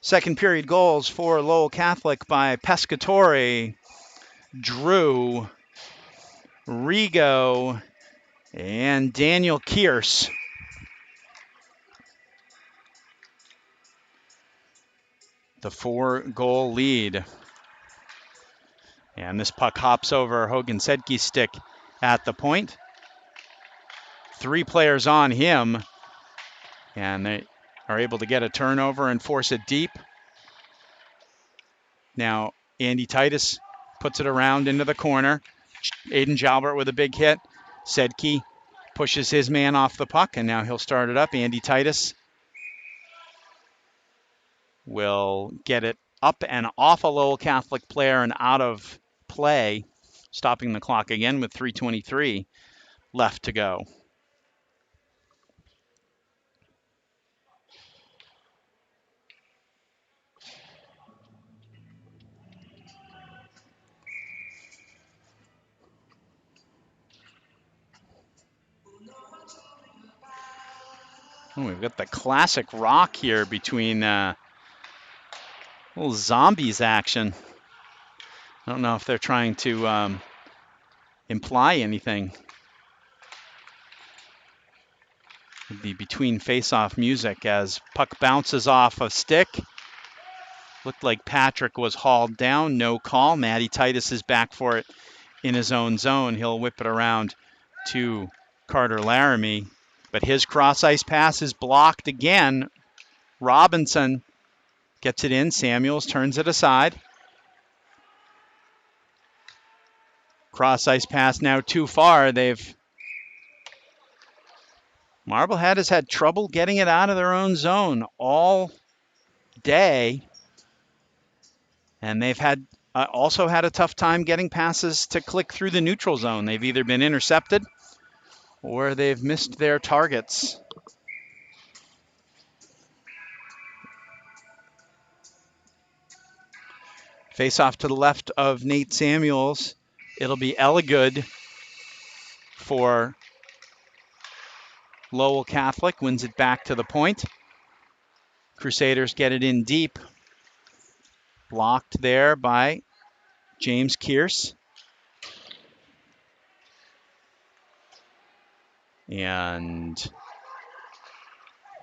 Second period goals for Lowell Catholic by Pescatore, Drew, Rigo, and Daniel Kearse. The 4-goal lead. And this puck hops over Hogan Sedke's stick at the point. 3 players on him. And they are able to get a turnover and force it deep. Now Andy Titus puts it around into the corner. Aiden Jalbert with a big hit. Sedke pushes his man off the puck, and now he'll start it up. Andy Titus will get it up and off a Lowell Catholic player and out of play, stopping the clock again with 3:23 left to go. Oh, we've got the classic rock here between little zombies action. I don't know if they're trying to imply anything. It'd be between face-off music as puck bounces off a stick. Looked like Patrick was hauled down. No call. Matty Titus is back for it in his own zone. He'll whip it around to Carter Laramie, but his cross-ice pass is blocked again. Robinson gets it in. Samuels turns it aside. Cross-ice pass now too far. Marblehead has had trouble getting it out of their own zone all day. And they've had also had a tough time getting passes to click through the neutral zone. They've either been intercepted or they've missed their targets. Face off to the left of Nate Samuels. It'll be Elligood for Lowell Catholic. Wins it back to the point. Crusaders get it in deep. Blocked there by James Kearse. And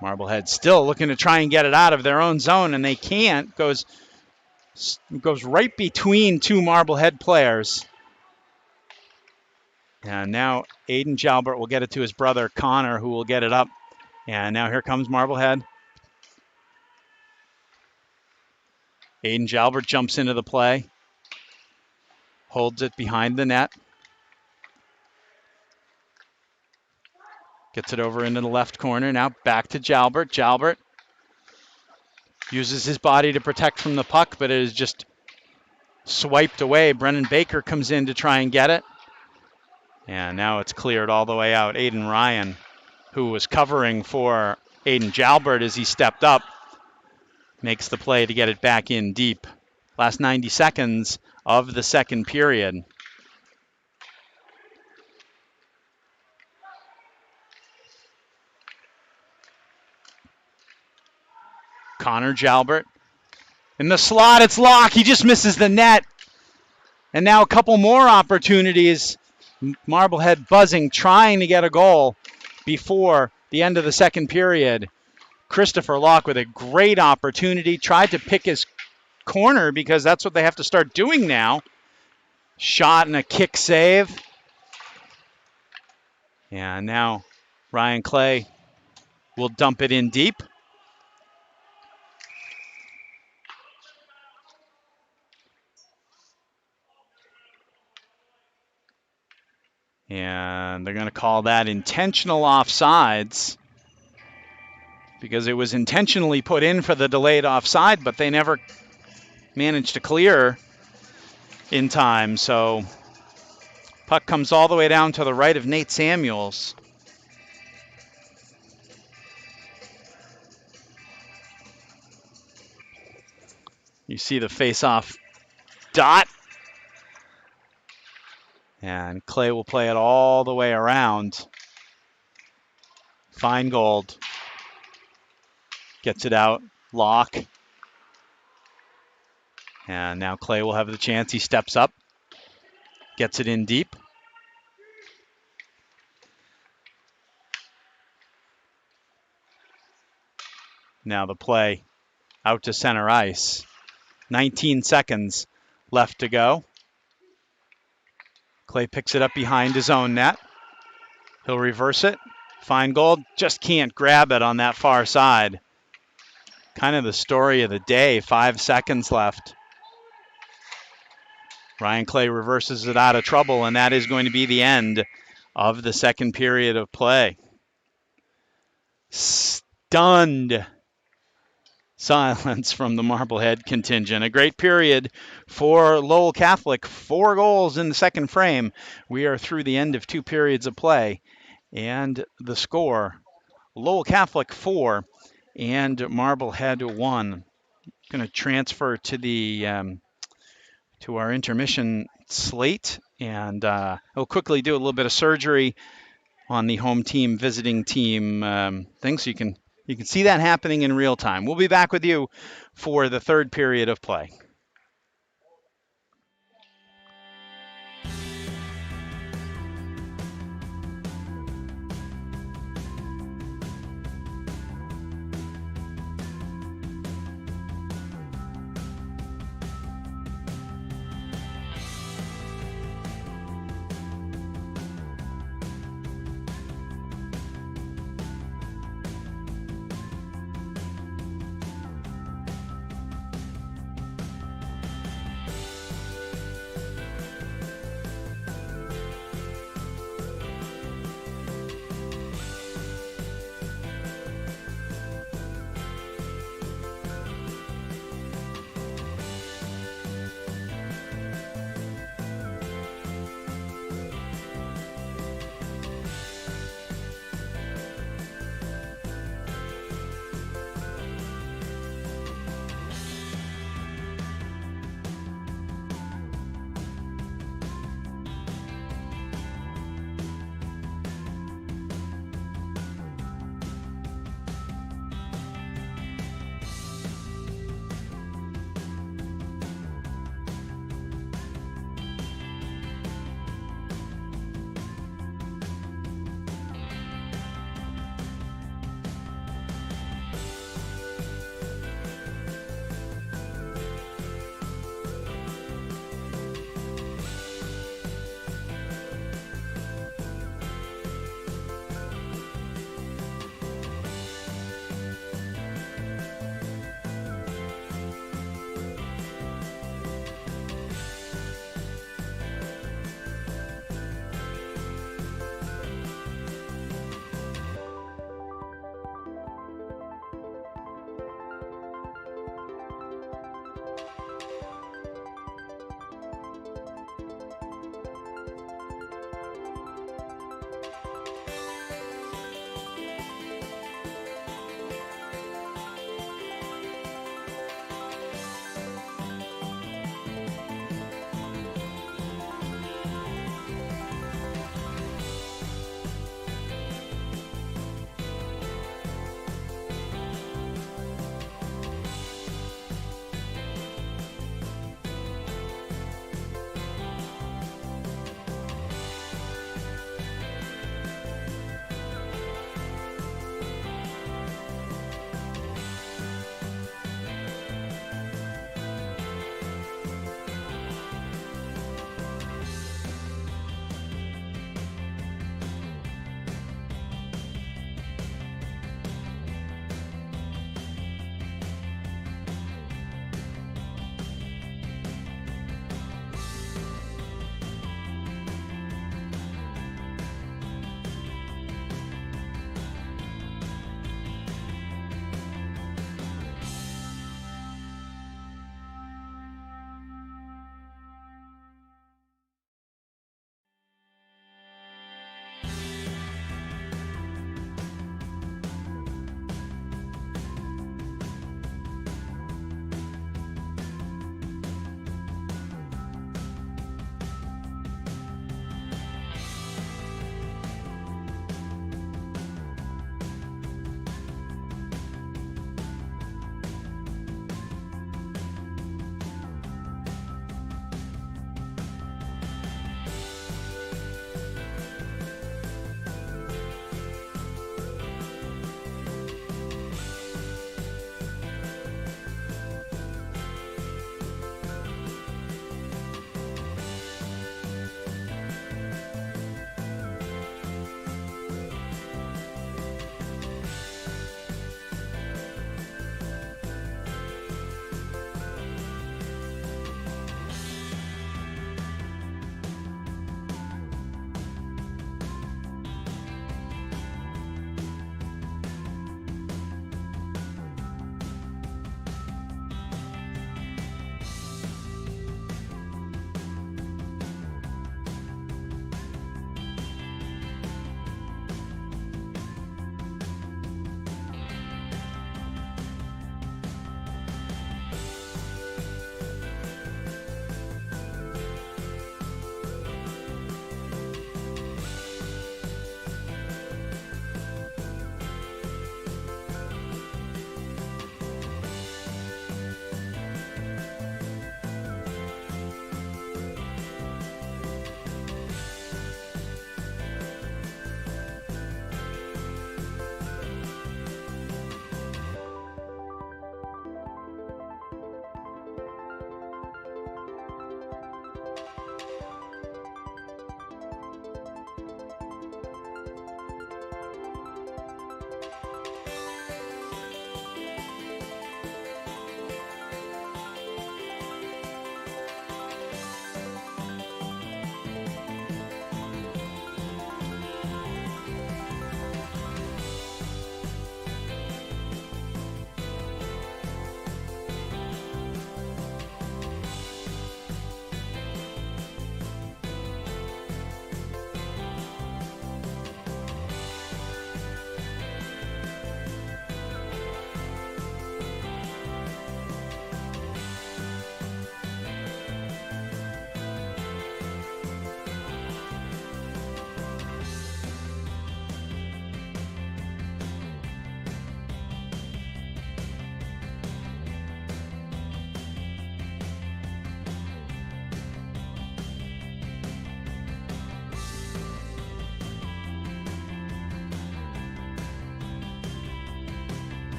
Marblehead still looking to try and get it out of their own zone, and they can't. Goes right between two Marblehead players. And now Aiden Jalbert will get it to his brother Connor, who will get it up. And now here comes Marblehead. Aiden Jalbert jumps into the play. Holds it behind the net. Gets it over into the left corner. Now back to Jalbert. Jalbert uses his body to protect from the puck, but it is just swiped away. Brennan Baker comes in to try and get it. And now it's cleared all the way out. Aiden Ryan, who was covering for Aiden Jalbert as he stepped up, makes the play to get it back in deep. Last 90 seconds of the second period. Connor Jalbert in the slot. It's Locke. He just misses the net. And now a couple more opportunities. Marblehead buzzing, trying to get a goal before the end of the second period. Christopher Locke with a great opportunity. Tried to pick his corner because that's what they have to start doing now. Shot and a kick save. And now Ryan Clay will dump it in deep. And they're going to call that intentional offsides because it was intentionally put in for the delayed offside, but they never managed to clear in time. So puck comes all the way down to the right of Nate Samuels. You see the face-off dot. And Clay will play it all the way around. Feingold gets it out. Locke. And now Clay will have the chance. He steps up. Gets it in deep. Now the play out to center ice. 19 seconds left to go. Clay picks it up behind his own net. He'll reverse it. Feingold just can't grab it on that far side. Kind of the story of the day. 5 seconds left. Ryan Clay reverses it out of trouble, and that is going to be the end of the second period of play. Stunned silence from the Marblehead contingent. A great period for Lowell Catholic. 4 goals in the second frame. We are through the end of 2 periods of play. And the score, Lowell Catholic 4 and Marblehead 1. Going to transfer to the to our intermission slate, and I'll quickly do a little bit of surgery on the home team, visiting team thing, so you can see that happening in real time. We'll be back with you for the third period of play.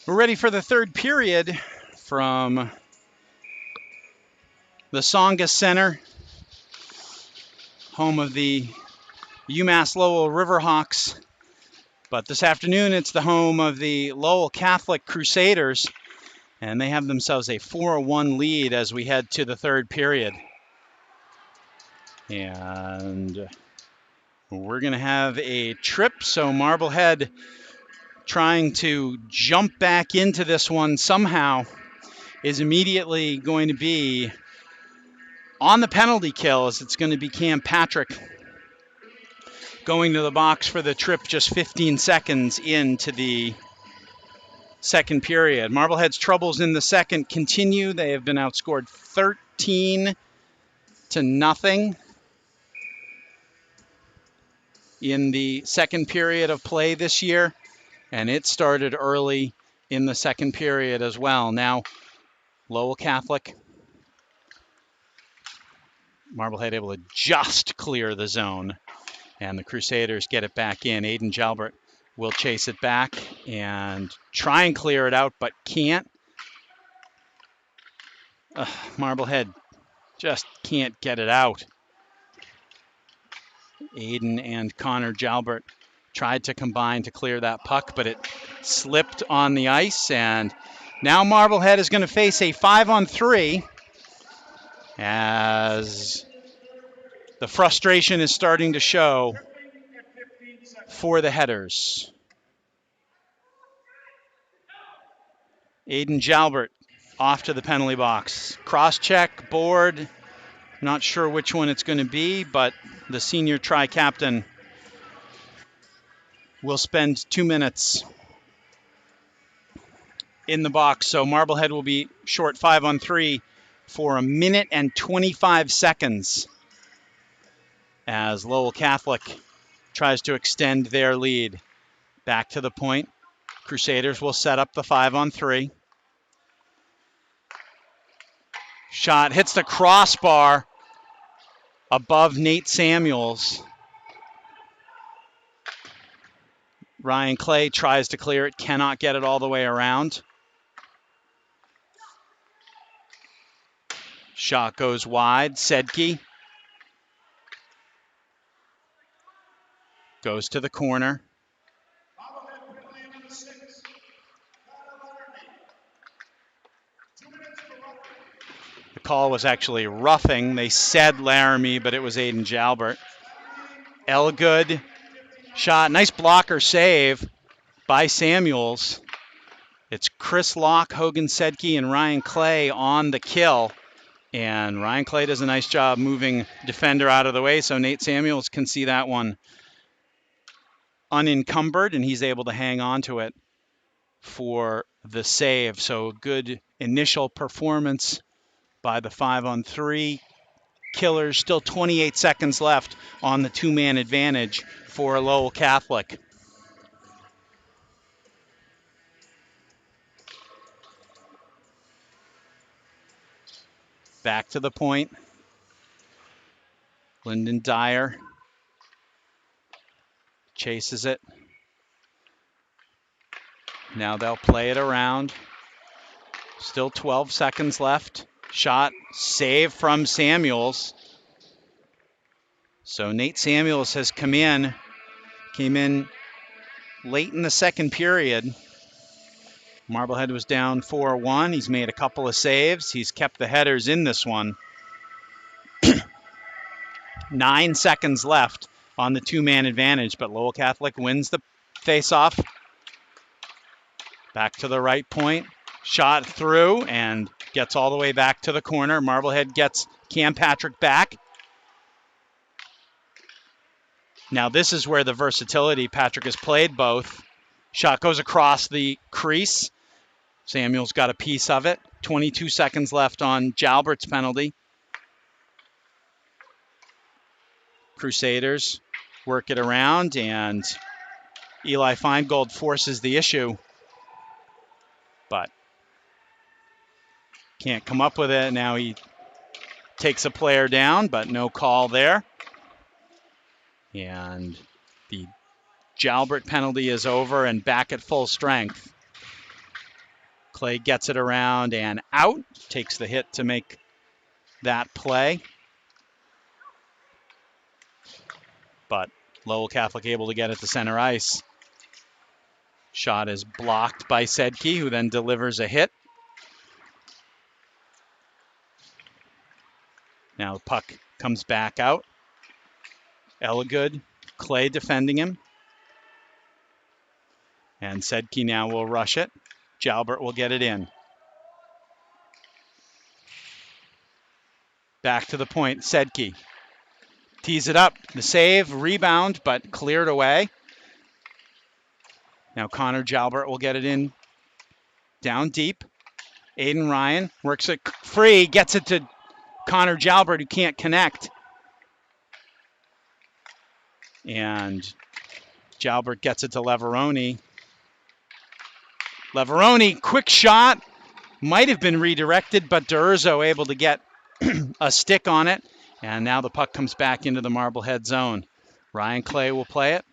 We're ready for the third period from the Tsongas Center, home of the UMass Lowell Riverhawks. But this afternoon, it's the home of the Lowell Catholic Crusaders, and they have themselves a 4-1 lead as we head to the third period. And we're going to have a trip, so Marblehead trying to jump back into this one somehow is immediately going to be on the penalty kill, as it's going to be Cam Patrick going to the box for the trip just 15 seconds into the second period. Marblehead's troubles in the second continue. They have been outscored 13-0 in the second period of play this year, and it started early in the second period as well. Now, Lowell Catholic, Marblehead able to just clear the zone, and the Crusaders get it back in. Aiden Jalbert will chase it back and try and clear it out, but can't. Marblehead just can't get it out. Aiden and Connor Jalbert tried to combine to clear that puck, but it slipped on the ice, and now Marblehead is going to face a 5-on-3 as the frustration is starting to show for the headers. Aiden Jalbert off to the penalty box. Cross-check, board, not sure which one it's going to be, but the senior tri-captain will spend 2 minutes in the box. So Marblehead will be short 5-on-3 for 1 minute and 25 seconds as Lowell Catholic tries to extend their lead. Back to the point. Crusaders will set up the 5-on-3. Shot hits the crossbar above Nate Samuels. Ryan Clay tries to clear it, cannot get it all the way around. Shot goes wide. Sedke goes to the corner. The call was actually roughing. They said Laramie, but it was Aiden Jalbert. Elgood shot. Nice blocker save by Samuels. It's Chris Locke, Hogan Sedke, and Ryan Clay on the kill. And Ryan Clay does a nice job moving defender out of the way, so Nate Samuels can see that one unencumbered, and he's able to hang on to it for the save. So good initial performance by the 5-on-3 Killers. Still 28 seconds left on the two-man advantage for Lowell Catholic. Back to the point. Lyndon Dyer chases it. Now they'll play it around. Still 12 seconds left. Shot, save from Samuels. So Nate Samuels has came in late in the second period. Marblehead was down 4-1. He's made a couple of saves. He's kept the headers in this one. 9 seconds left on the two-man advantage, but Lowell Catholic wins the face-off. Back to the right point. Shot through and gets all the way back to the corner. Marblehead gets Cam Patrick back. Now this is where the versatility. Patrick has played both. Shot goes across the crease. Samuel's got a piece of it. 22 seconds left on Jalbert's penalty. Crusaders work it around, and Eli Feingold forces the issue, but can't come up with it. Now he takes a player down, but no call there. And the Jalbert penalty is over and back at full strength. Clay gets it around and out. Takes the hit to make that play. But Lowell Catholic able to get it to center ice. Shot is blocked by Sedke, who then delivers a hit. Now the puck comes back out. Elligood, Clay defending him. And Sedke now will rush it. Jalbert will get it in. Back to the point, Sedke. Tees it up, the save, rebound, but cleared away. Now Connor Jalbert will get it in down deep. Aiden Ryan works it free, gets it to Connor Jalbert, who can't connect. And Jalbert gets it to Leveroni. Leveroni, quick shot. Might have been redirected, but D'Urso able to get a stick on it. And now the puck comes back into the Marblehead zone. Ryan Clay will play it.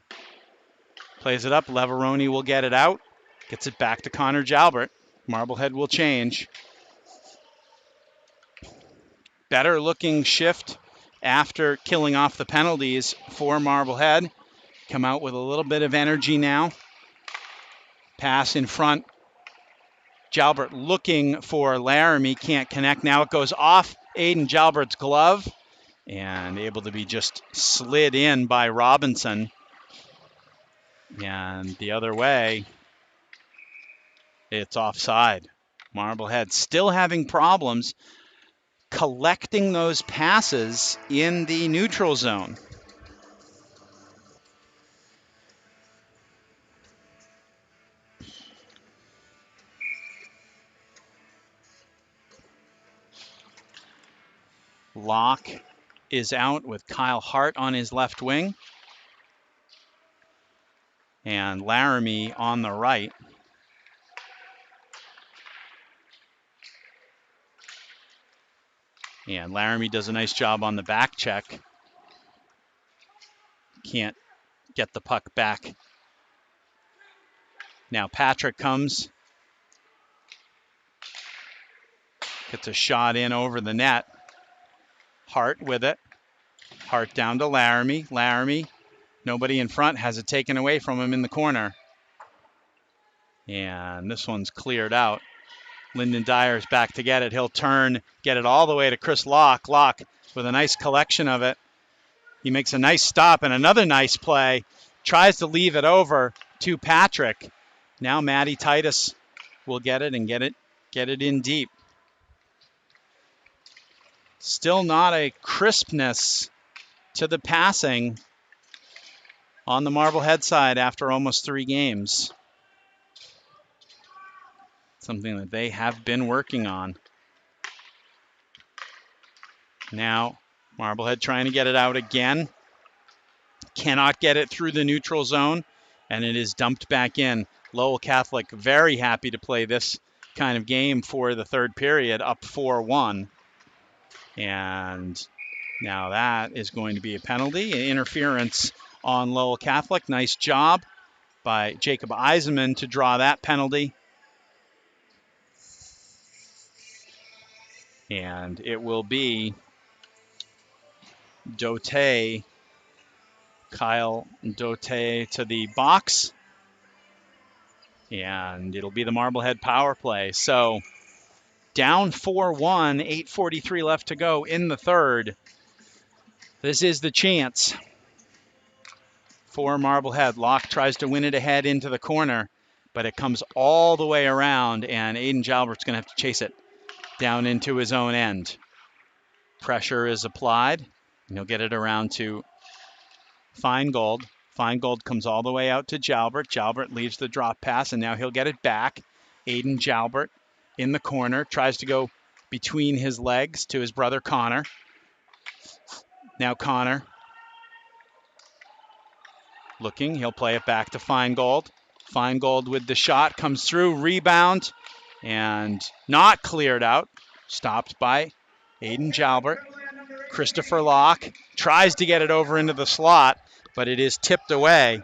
Plays it up. Leveroni will get it out. Gets it back to Connor Jalbert. Marblehead will change. Better looking shift after killing off the penalties for Marblehead. Come out with a little bit of energy now. Pass in front. Jalbert looking for Laramie. Can't connect. Now it goes off Aiden Jalbert's glove. And able to be just slid in by Robinson. And the other way, it's offside. Marblehead still having problems collecting those passes in the neutral zone. Locke is out with Kyle Hart on his left wing. And Laramie on the right. And Laramie does a nice job on the back check. Can't get the puck back. Now Patrick comes. Gets a shot in over the net. Hart with it. Hart down to Laramie. Laramie, nobody in front, has it taken away from him in the corner. And this one's cleared out. Lyndon Dyer's back to get it. He'll turn, get it all the way to Chris Locke. Locke with a nice collection of it. He makes a nice stop and another nice play. Tries to leave it over to Patrick. Now Matty Titus will get it and get it in deep. Still not a crispness to the passing on the Marblehead side after almost 3 games. Something that they have been working on. Now, Marblehead trying to get it out again. Cannot get it through the neutral zone, and it is dumped back in. Lowell Catholic very happy to play this kind of game for the third period, up 4-1. And now that is going to be a penalty, an interference on Lowell Catholic. Nice job by Jacob Eisenman to draw that penalty. And it will be Dote, Kyle Dote to the box. And it'll be the Marblehead power play. So down 4-1, 8:43 left to go in the third. This is the chance for Marblehead. Locke tries to win it ahead into the corner, but it comes all the way around, and Aiden Jalbert's going to have to chase it down into his own end. Pressure is applied, and he'll get it around to Feingold. Feingold comes all the way out to Jalbert. Jalbert leaves the drop pass, and now he'll get it back. Aiden Jalbert in the corner, tries to go between his legs to his brother Connor. Now Connor looking, he'll play it back to Feingold. Feingold with the shot, comes through, rebound, and not cleared out. Stopped by Aiden Jalbert. Christopher Locke tries to get it over into the slot, but it is tipped away.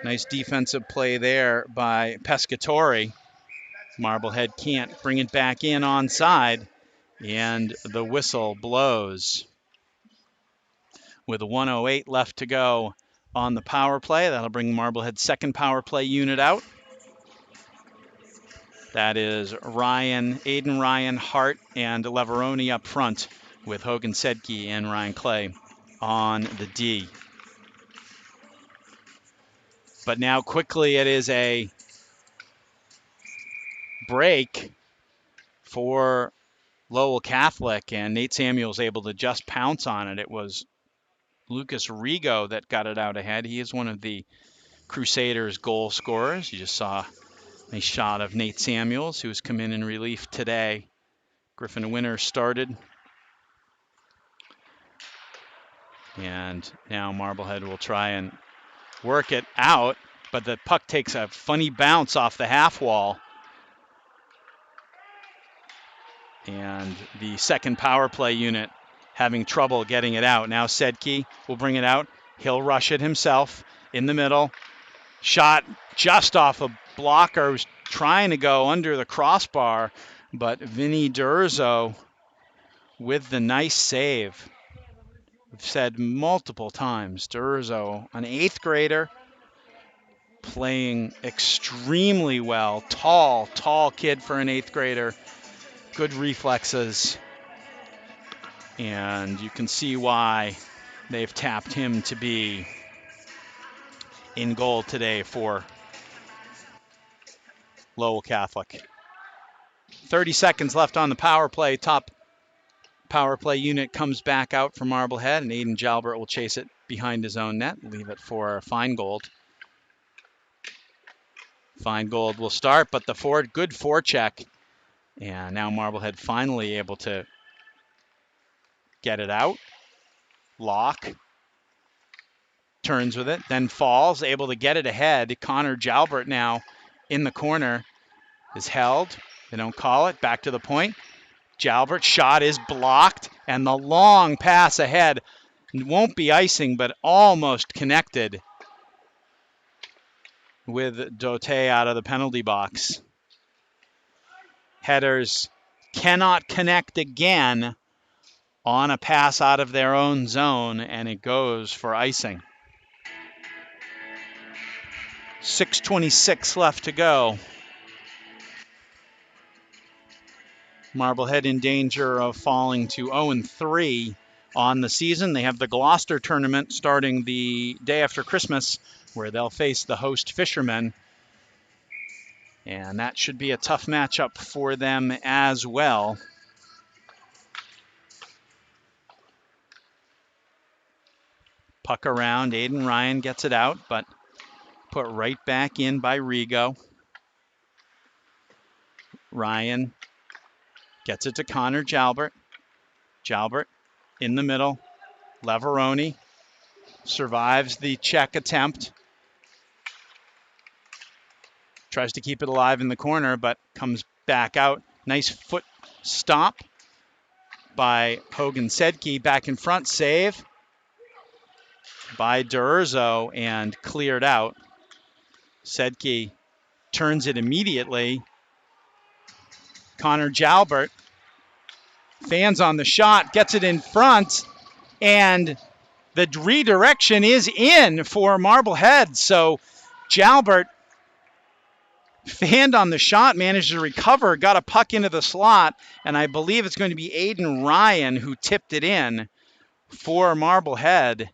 Nice defensive play there by Pescatori. Marblehead can't bring it back in onside, and the whistle blows. With 1:08 left to go on the power play, that'll bring Marblehead's second power play unit out. That is Aiden Ryan, Hart, and Leveroni up front, with Hogan Sedke and Ryan Clay on the D. But now quickly it is a break for Lowell Catholic, and Nate Samuels able to just pounce on it. It was Lucas Rigo that got it out ahead. He is one of the Crusaders goal scorers. You just saw a shot of Nate Samuels, who's come in relief today. Griffin Winter started. And now Marblehead will try and work it out, but the puck takes a funny bounce off the half wall. And the second power play unit having trouble getting it out. Now Sedke will bring it out. He'll rush it himself in the middle. Shot just off a blocker, was trying to go under the crossbar, but Vinny Durzo with the nice save. I've said multiple times, Durzo, an 8th grader, playing extremely well. Tall kid for an 8th grader. Good reflexes. And you can see why they've tapped him to be in goal today for Lowell Catholic. 30 seconds left on the power play. Top power play unit comes back out for Marblehead, and Aiden Jalbert will chase it behind his own net, leave it for Feingold. Feingold will start, but the good forecheck. And now Marblehead finally able to get it out. Lock. Turns with it, then falls, able to get it ahead. Connor Jalbert now in the corner is held. They don't call it. Back to the point. Jalbert's shot is blocked, and the long pass ahead won't be icing, but almost connected with Dote out of the penalty box. Headers cannot connect again on a pass out of their own zone, and it goes for icing. 6:26 left to go. Marblehead in danger of falling to 0-3 on the season. They have the Gloucester tournament starting the day after Christmas, where they'll face the host Fishermen. And that should be a tough matchup for them as well. Puck around, Aiden Ryan gets it out, but put right back in by Rigo. Ryan gets it to Connor Jalbert. Jalbert in the middle. Leveroni survives the check attempt. Tries to keep it alive in the corner, but comes back out. Nice foot stop by Hogan Sedke. Back in front, save by Durzo and cleared out. Sedke turns it immediately. Connor Jalbert fans on the shot, gets it in front, and the redirection is in for Marblehead. So Jalbert fanned on the shot, managed to recover, got a puck into the slot, and I believe it's going to be Aiden Ryan who tipped it in for Marblehead.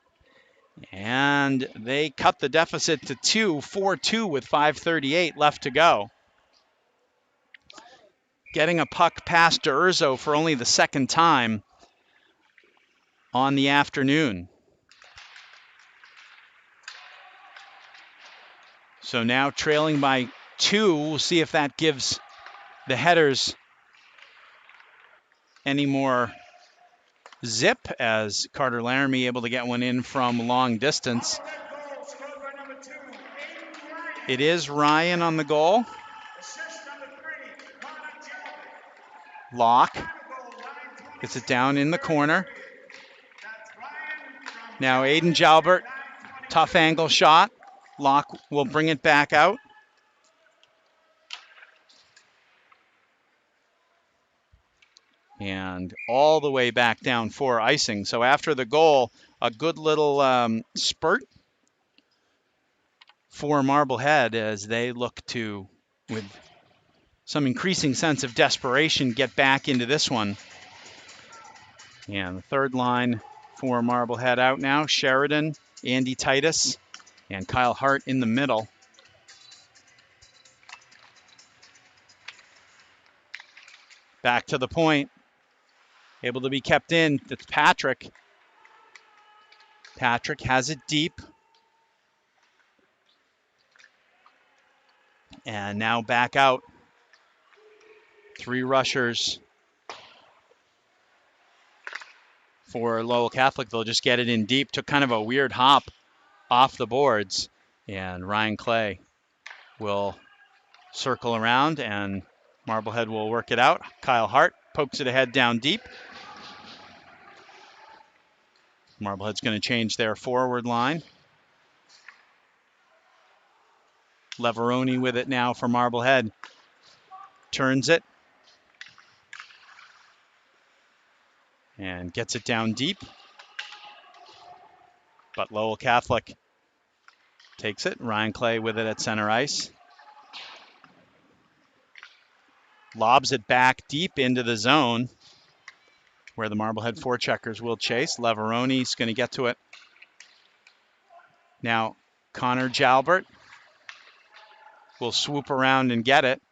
And they cut the deficit to 4-2 with 5:38 left to go. Getting a puck past Durzo for only the second time on the afternoon. So now trailing by 2. We'll see if that gives the Headers any more zip, as Carter Laramie able to get one in from long distance. It is Ryan on the goal. Locke gets it down in the corner. Now Aiden Jalbert, tough angle shot. Locke will bring it back out. and all the way back down for icing. So after the goal, a good little spurt for Marblehead as they look to, with some increasing sense of desperation, get back into this one. And the third line for Marblehead out now: Sheridan, Andy Titus, and Kyle Hart in the middle. Back to the point. Able to be kept in. It's Patrick. Patrick has it deep. And now back out. 3 rushers for Lowell Catholic. They'll just get it in deep. Took kind of a weird hop off the boards. And Ryan Clay will circle around and Marblehead will work it out. Kyle Hart pokes it ahead down deep. Marblehead's going to change their forward line. Leveroni with it now for Marblehead. Turns it. And gets it down deep. But Lowell Catholic takes it. Ryan Clay with it at center ice. Lobs it back deep into the zone where the Marblehead forecheckers will chase. Leveroni's going to get to it. Now Connor Jalbert will swoop around and get it.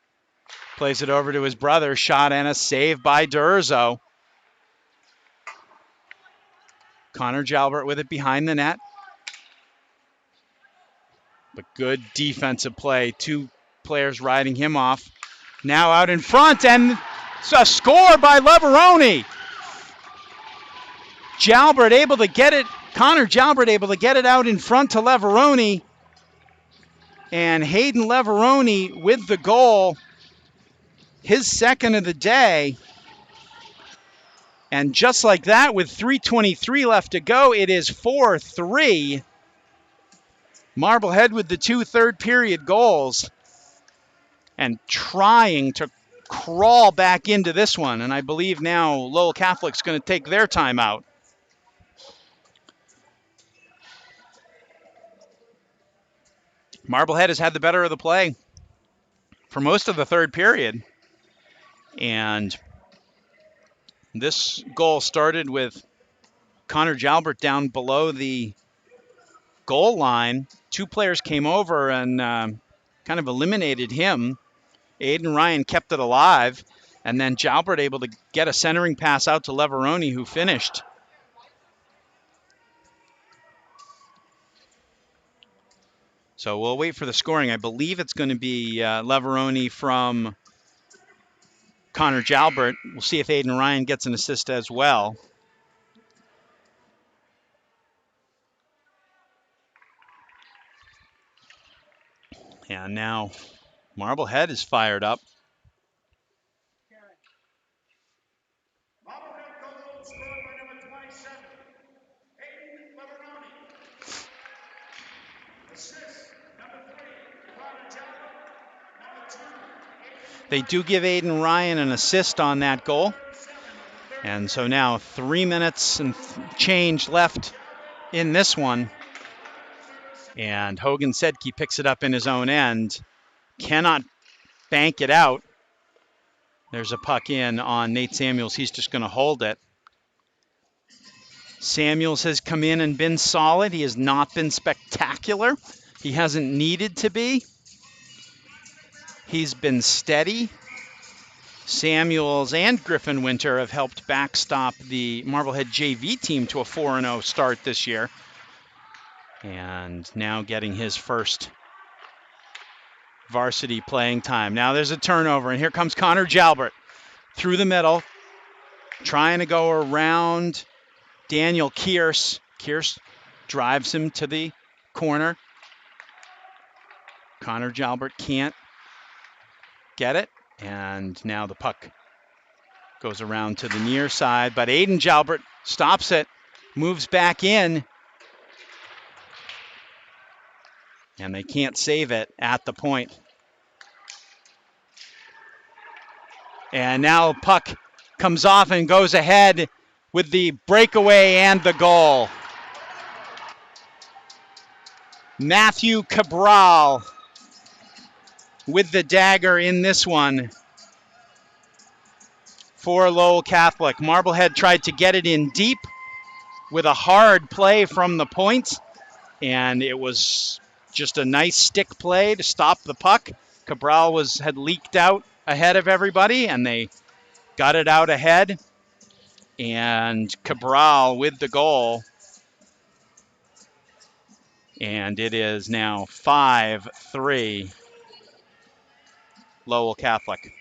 Plays it over to his brother. Shot and a save by Durzo. Connor Jalbert with it behind the net. But good defensive play. 2 players riding him off. Now out in front, and it's a score by Leveroni. Jalbert able to get it. Connor Jalbert able to get it out in front to Leveroni. And Hayden Leveroni with the goal. His second of the day. And just like that, with 3:23 left to go, it is 4-3. Marblehead with the 2 third-period goals. And trying to crawl back into this one. And I believe now Lowell Catholic's going to take their time out. Marblehead has had the better of the play for most of the third period. And this goal started with Connor Jalbert down below the goal line. 2 players came over and kind of eliminated him. Aiden Ryan kept it alive. And then Jalbert able to get a centering pass out to Leveroni, who finished. So we'll wait for the scoring. I believe it's going to be Leveroni from Connor Jalbert. We'll see if Aiden Ryan gets an assist as well. And now Marblehead is fired up. They do give Aiden Ryan an assist on that goal. And so now 3 minutes and change left in this one. And Hogan Sedke picks it up in his own end. Cannot bank it out. There's a puck in on Nate Samuels. He's just going to hold it. Samuels has come in and been solid. He has not been spectacular. He hasn't needed to be. He's been steady. Samuels and Griffin Winter have helped backstop the Marblehead JV team to a 4-0 start this year. And now getting his first varsity playing time. Now there's a turnover, and here comes Connor Jalbert through the middle, trying to go around Daniel Kearse. Kearse drives him to the corner. Connor Jalbert can't get it, and now the puck goes around to the near side, but Aiden Jalbert stops it, moves back in, and they can't save it at the point. And now puck comes off and goes ahead with the breakaway and the goal. Matthew Cabral with the dagger in this one for Lowell Catholic. Marblehead tried to get it in deep with a hard play from the point, and it was just a nice stick play to stop the puck. Cabral had leaked out ahead of everybody, and they got it out ahead. And Cabral with the goal. And it is now 5-3 Lowell Catholic.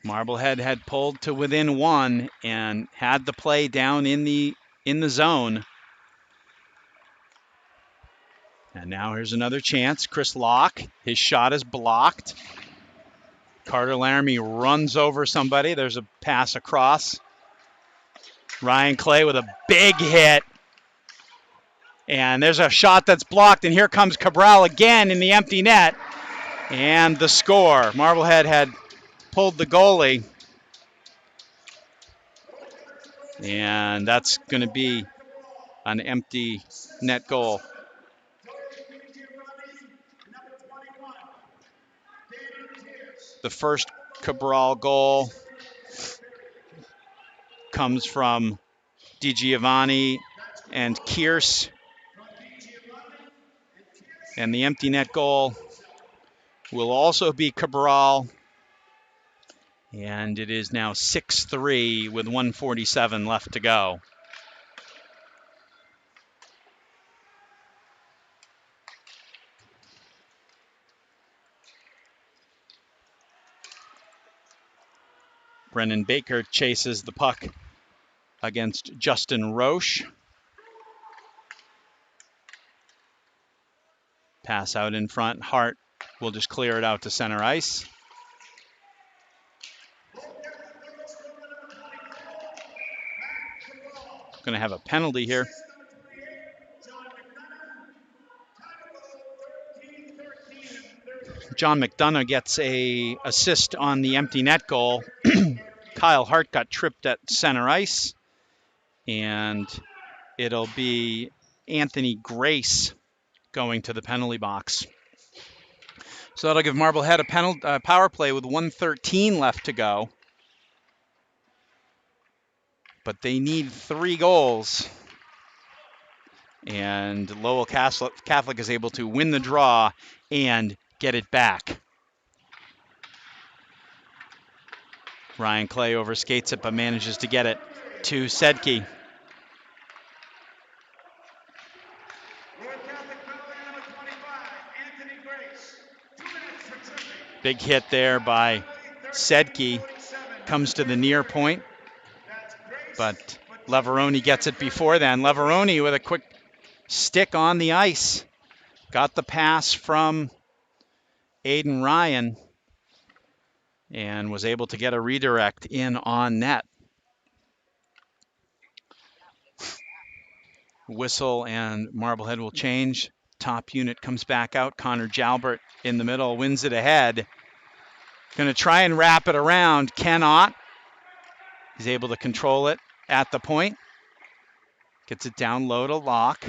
Marblehead had pulled to within one and had the play down in the zone. And now here's another chance. Chris Locke, his shot is blocked. Carter Laramie runs over somebody. There's a pass across. Ryan Clay with a big hit. And there's a shot that's blocked, and here comes Cabral again in the empty net. And the score. Marblehead had pulled the goalie. And that's going to be an empty net goal. The first Cabral goal comes from DiGiovanni and Kierce. And the empty net goal will also be Cabral. And it is now 6-3 with 1:47 left to go. Brennan Baker chases the puck against Justin Roche. Pass out in front. Hart will just clear it out to center ice. Going to have a penalty here. John McDonough gets an assist on the empty net goal. Kyle Hart got tripped at center ice. And it'll be Anthony Grace going to the penalty box. So that'll give Marblehead a power play with 1:13 left to go. But they need 3 goals. And Lowell Catholic is able to win the draw and get it back. Ryan Clay overskates it, but manages to get it to Sedke. Big hit there by Sedke. Comes to the near point. But Leveroni gets it before then. Leveroni with a quick stick on the ice. Got the pass from Aiden Ryan and was able to get a redirect in on net. Whistle and Marblehead will change. Top unit comes back out. Connor Jalbert in the middle wins it ahead. Going to try and wrap it around. Cannot. He's able to control it at the point. Gets it down low to Locke.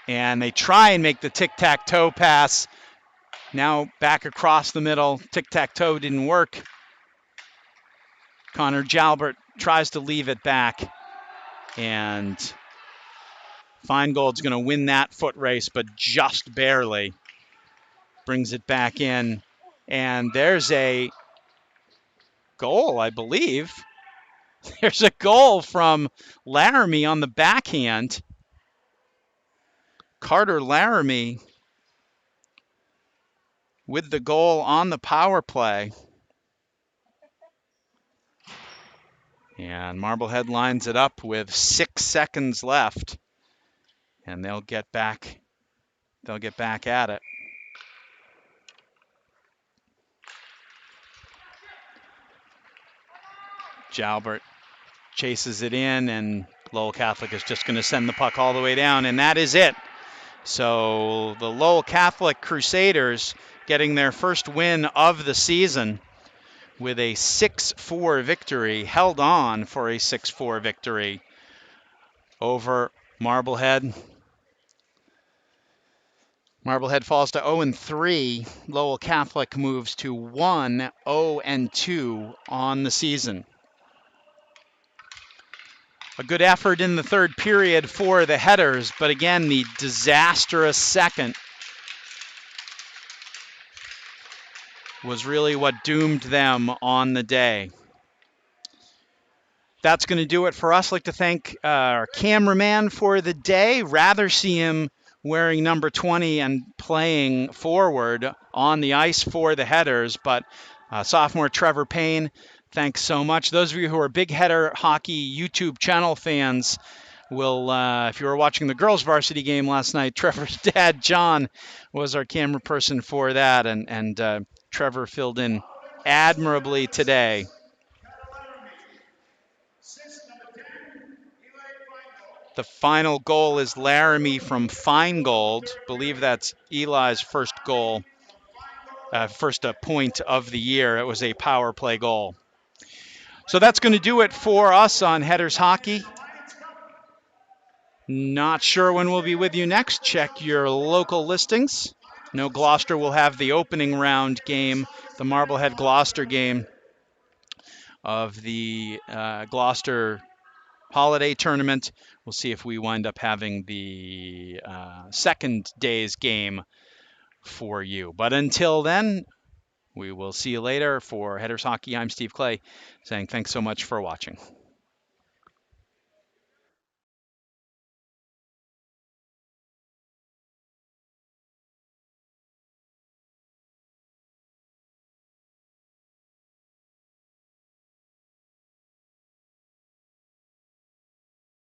And they try and make the tic-tac-toe pass. Now back across the middle. Tic-tac-toe didn't work. Connor Jalbert tries to leave it back. And Feingold's going to win that foot race, but just barely. Brings it back in. And there's a goal, I believe. There's a goal from Laramie on the backhand. Carter Laramie with the goal on the power play. And Marblehead lines it up with 6 seconds left. And they'll get back at it. Jalbert chases it in, and Lowell Catholic is just going to send the puck all the way down, and that is it. So the Lowell Catholic Crusaders get getting their first win of the season with a 6-4 victory, held on for a 6-4 victory over Marblehead. Marblehead falls to 0-3. Lowell Catholic moves to 1-0-2 on the season. A good effort in the third period for the Headers, but again, the disastrous second was really what doomed them on the day. That's going to do it for us. I'd like to thank our cameraman for the day. Rather see him wearing number 20 and playing forward on the ice for the Headers, but sophomore Trevor Payne, thanks so much. Those of you who are big Header hockey YouTube channel fans will, if you were watching the girls' varsity game last night, Trevor's dad, John, was our camera person for that, and Trevor filled in admirably today. The final goal is Laramie from Feingold. I believe that's Eli's first goal, first point of the year. It was a power play goal. So that's going to do it for us on Headers Hockey. Not sure when we'll be with you next. Check your local listings. No, Gloucester will have the opening round game, the Marblehead Gloucester game of the Gloucester holiday tournament. We'll see if we wind up having the second day's game for you. But until then, we will see you later. For Headers Hockey, I'm Steve Clay, saying thanks so much for watching.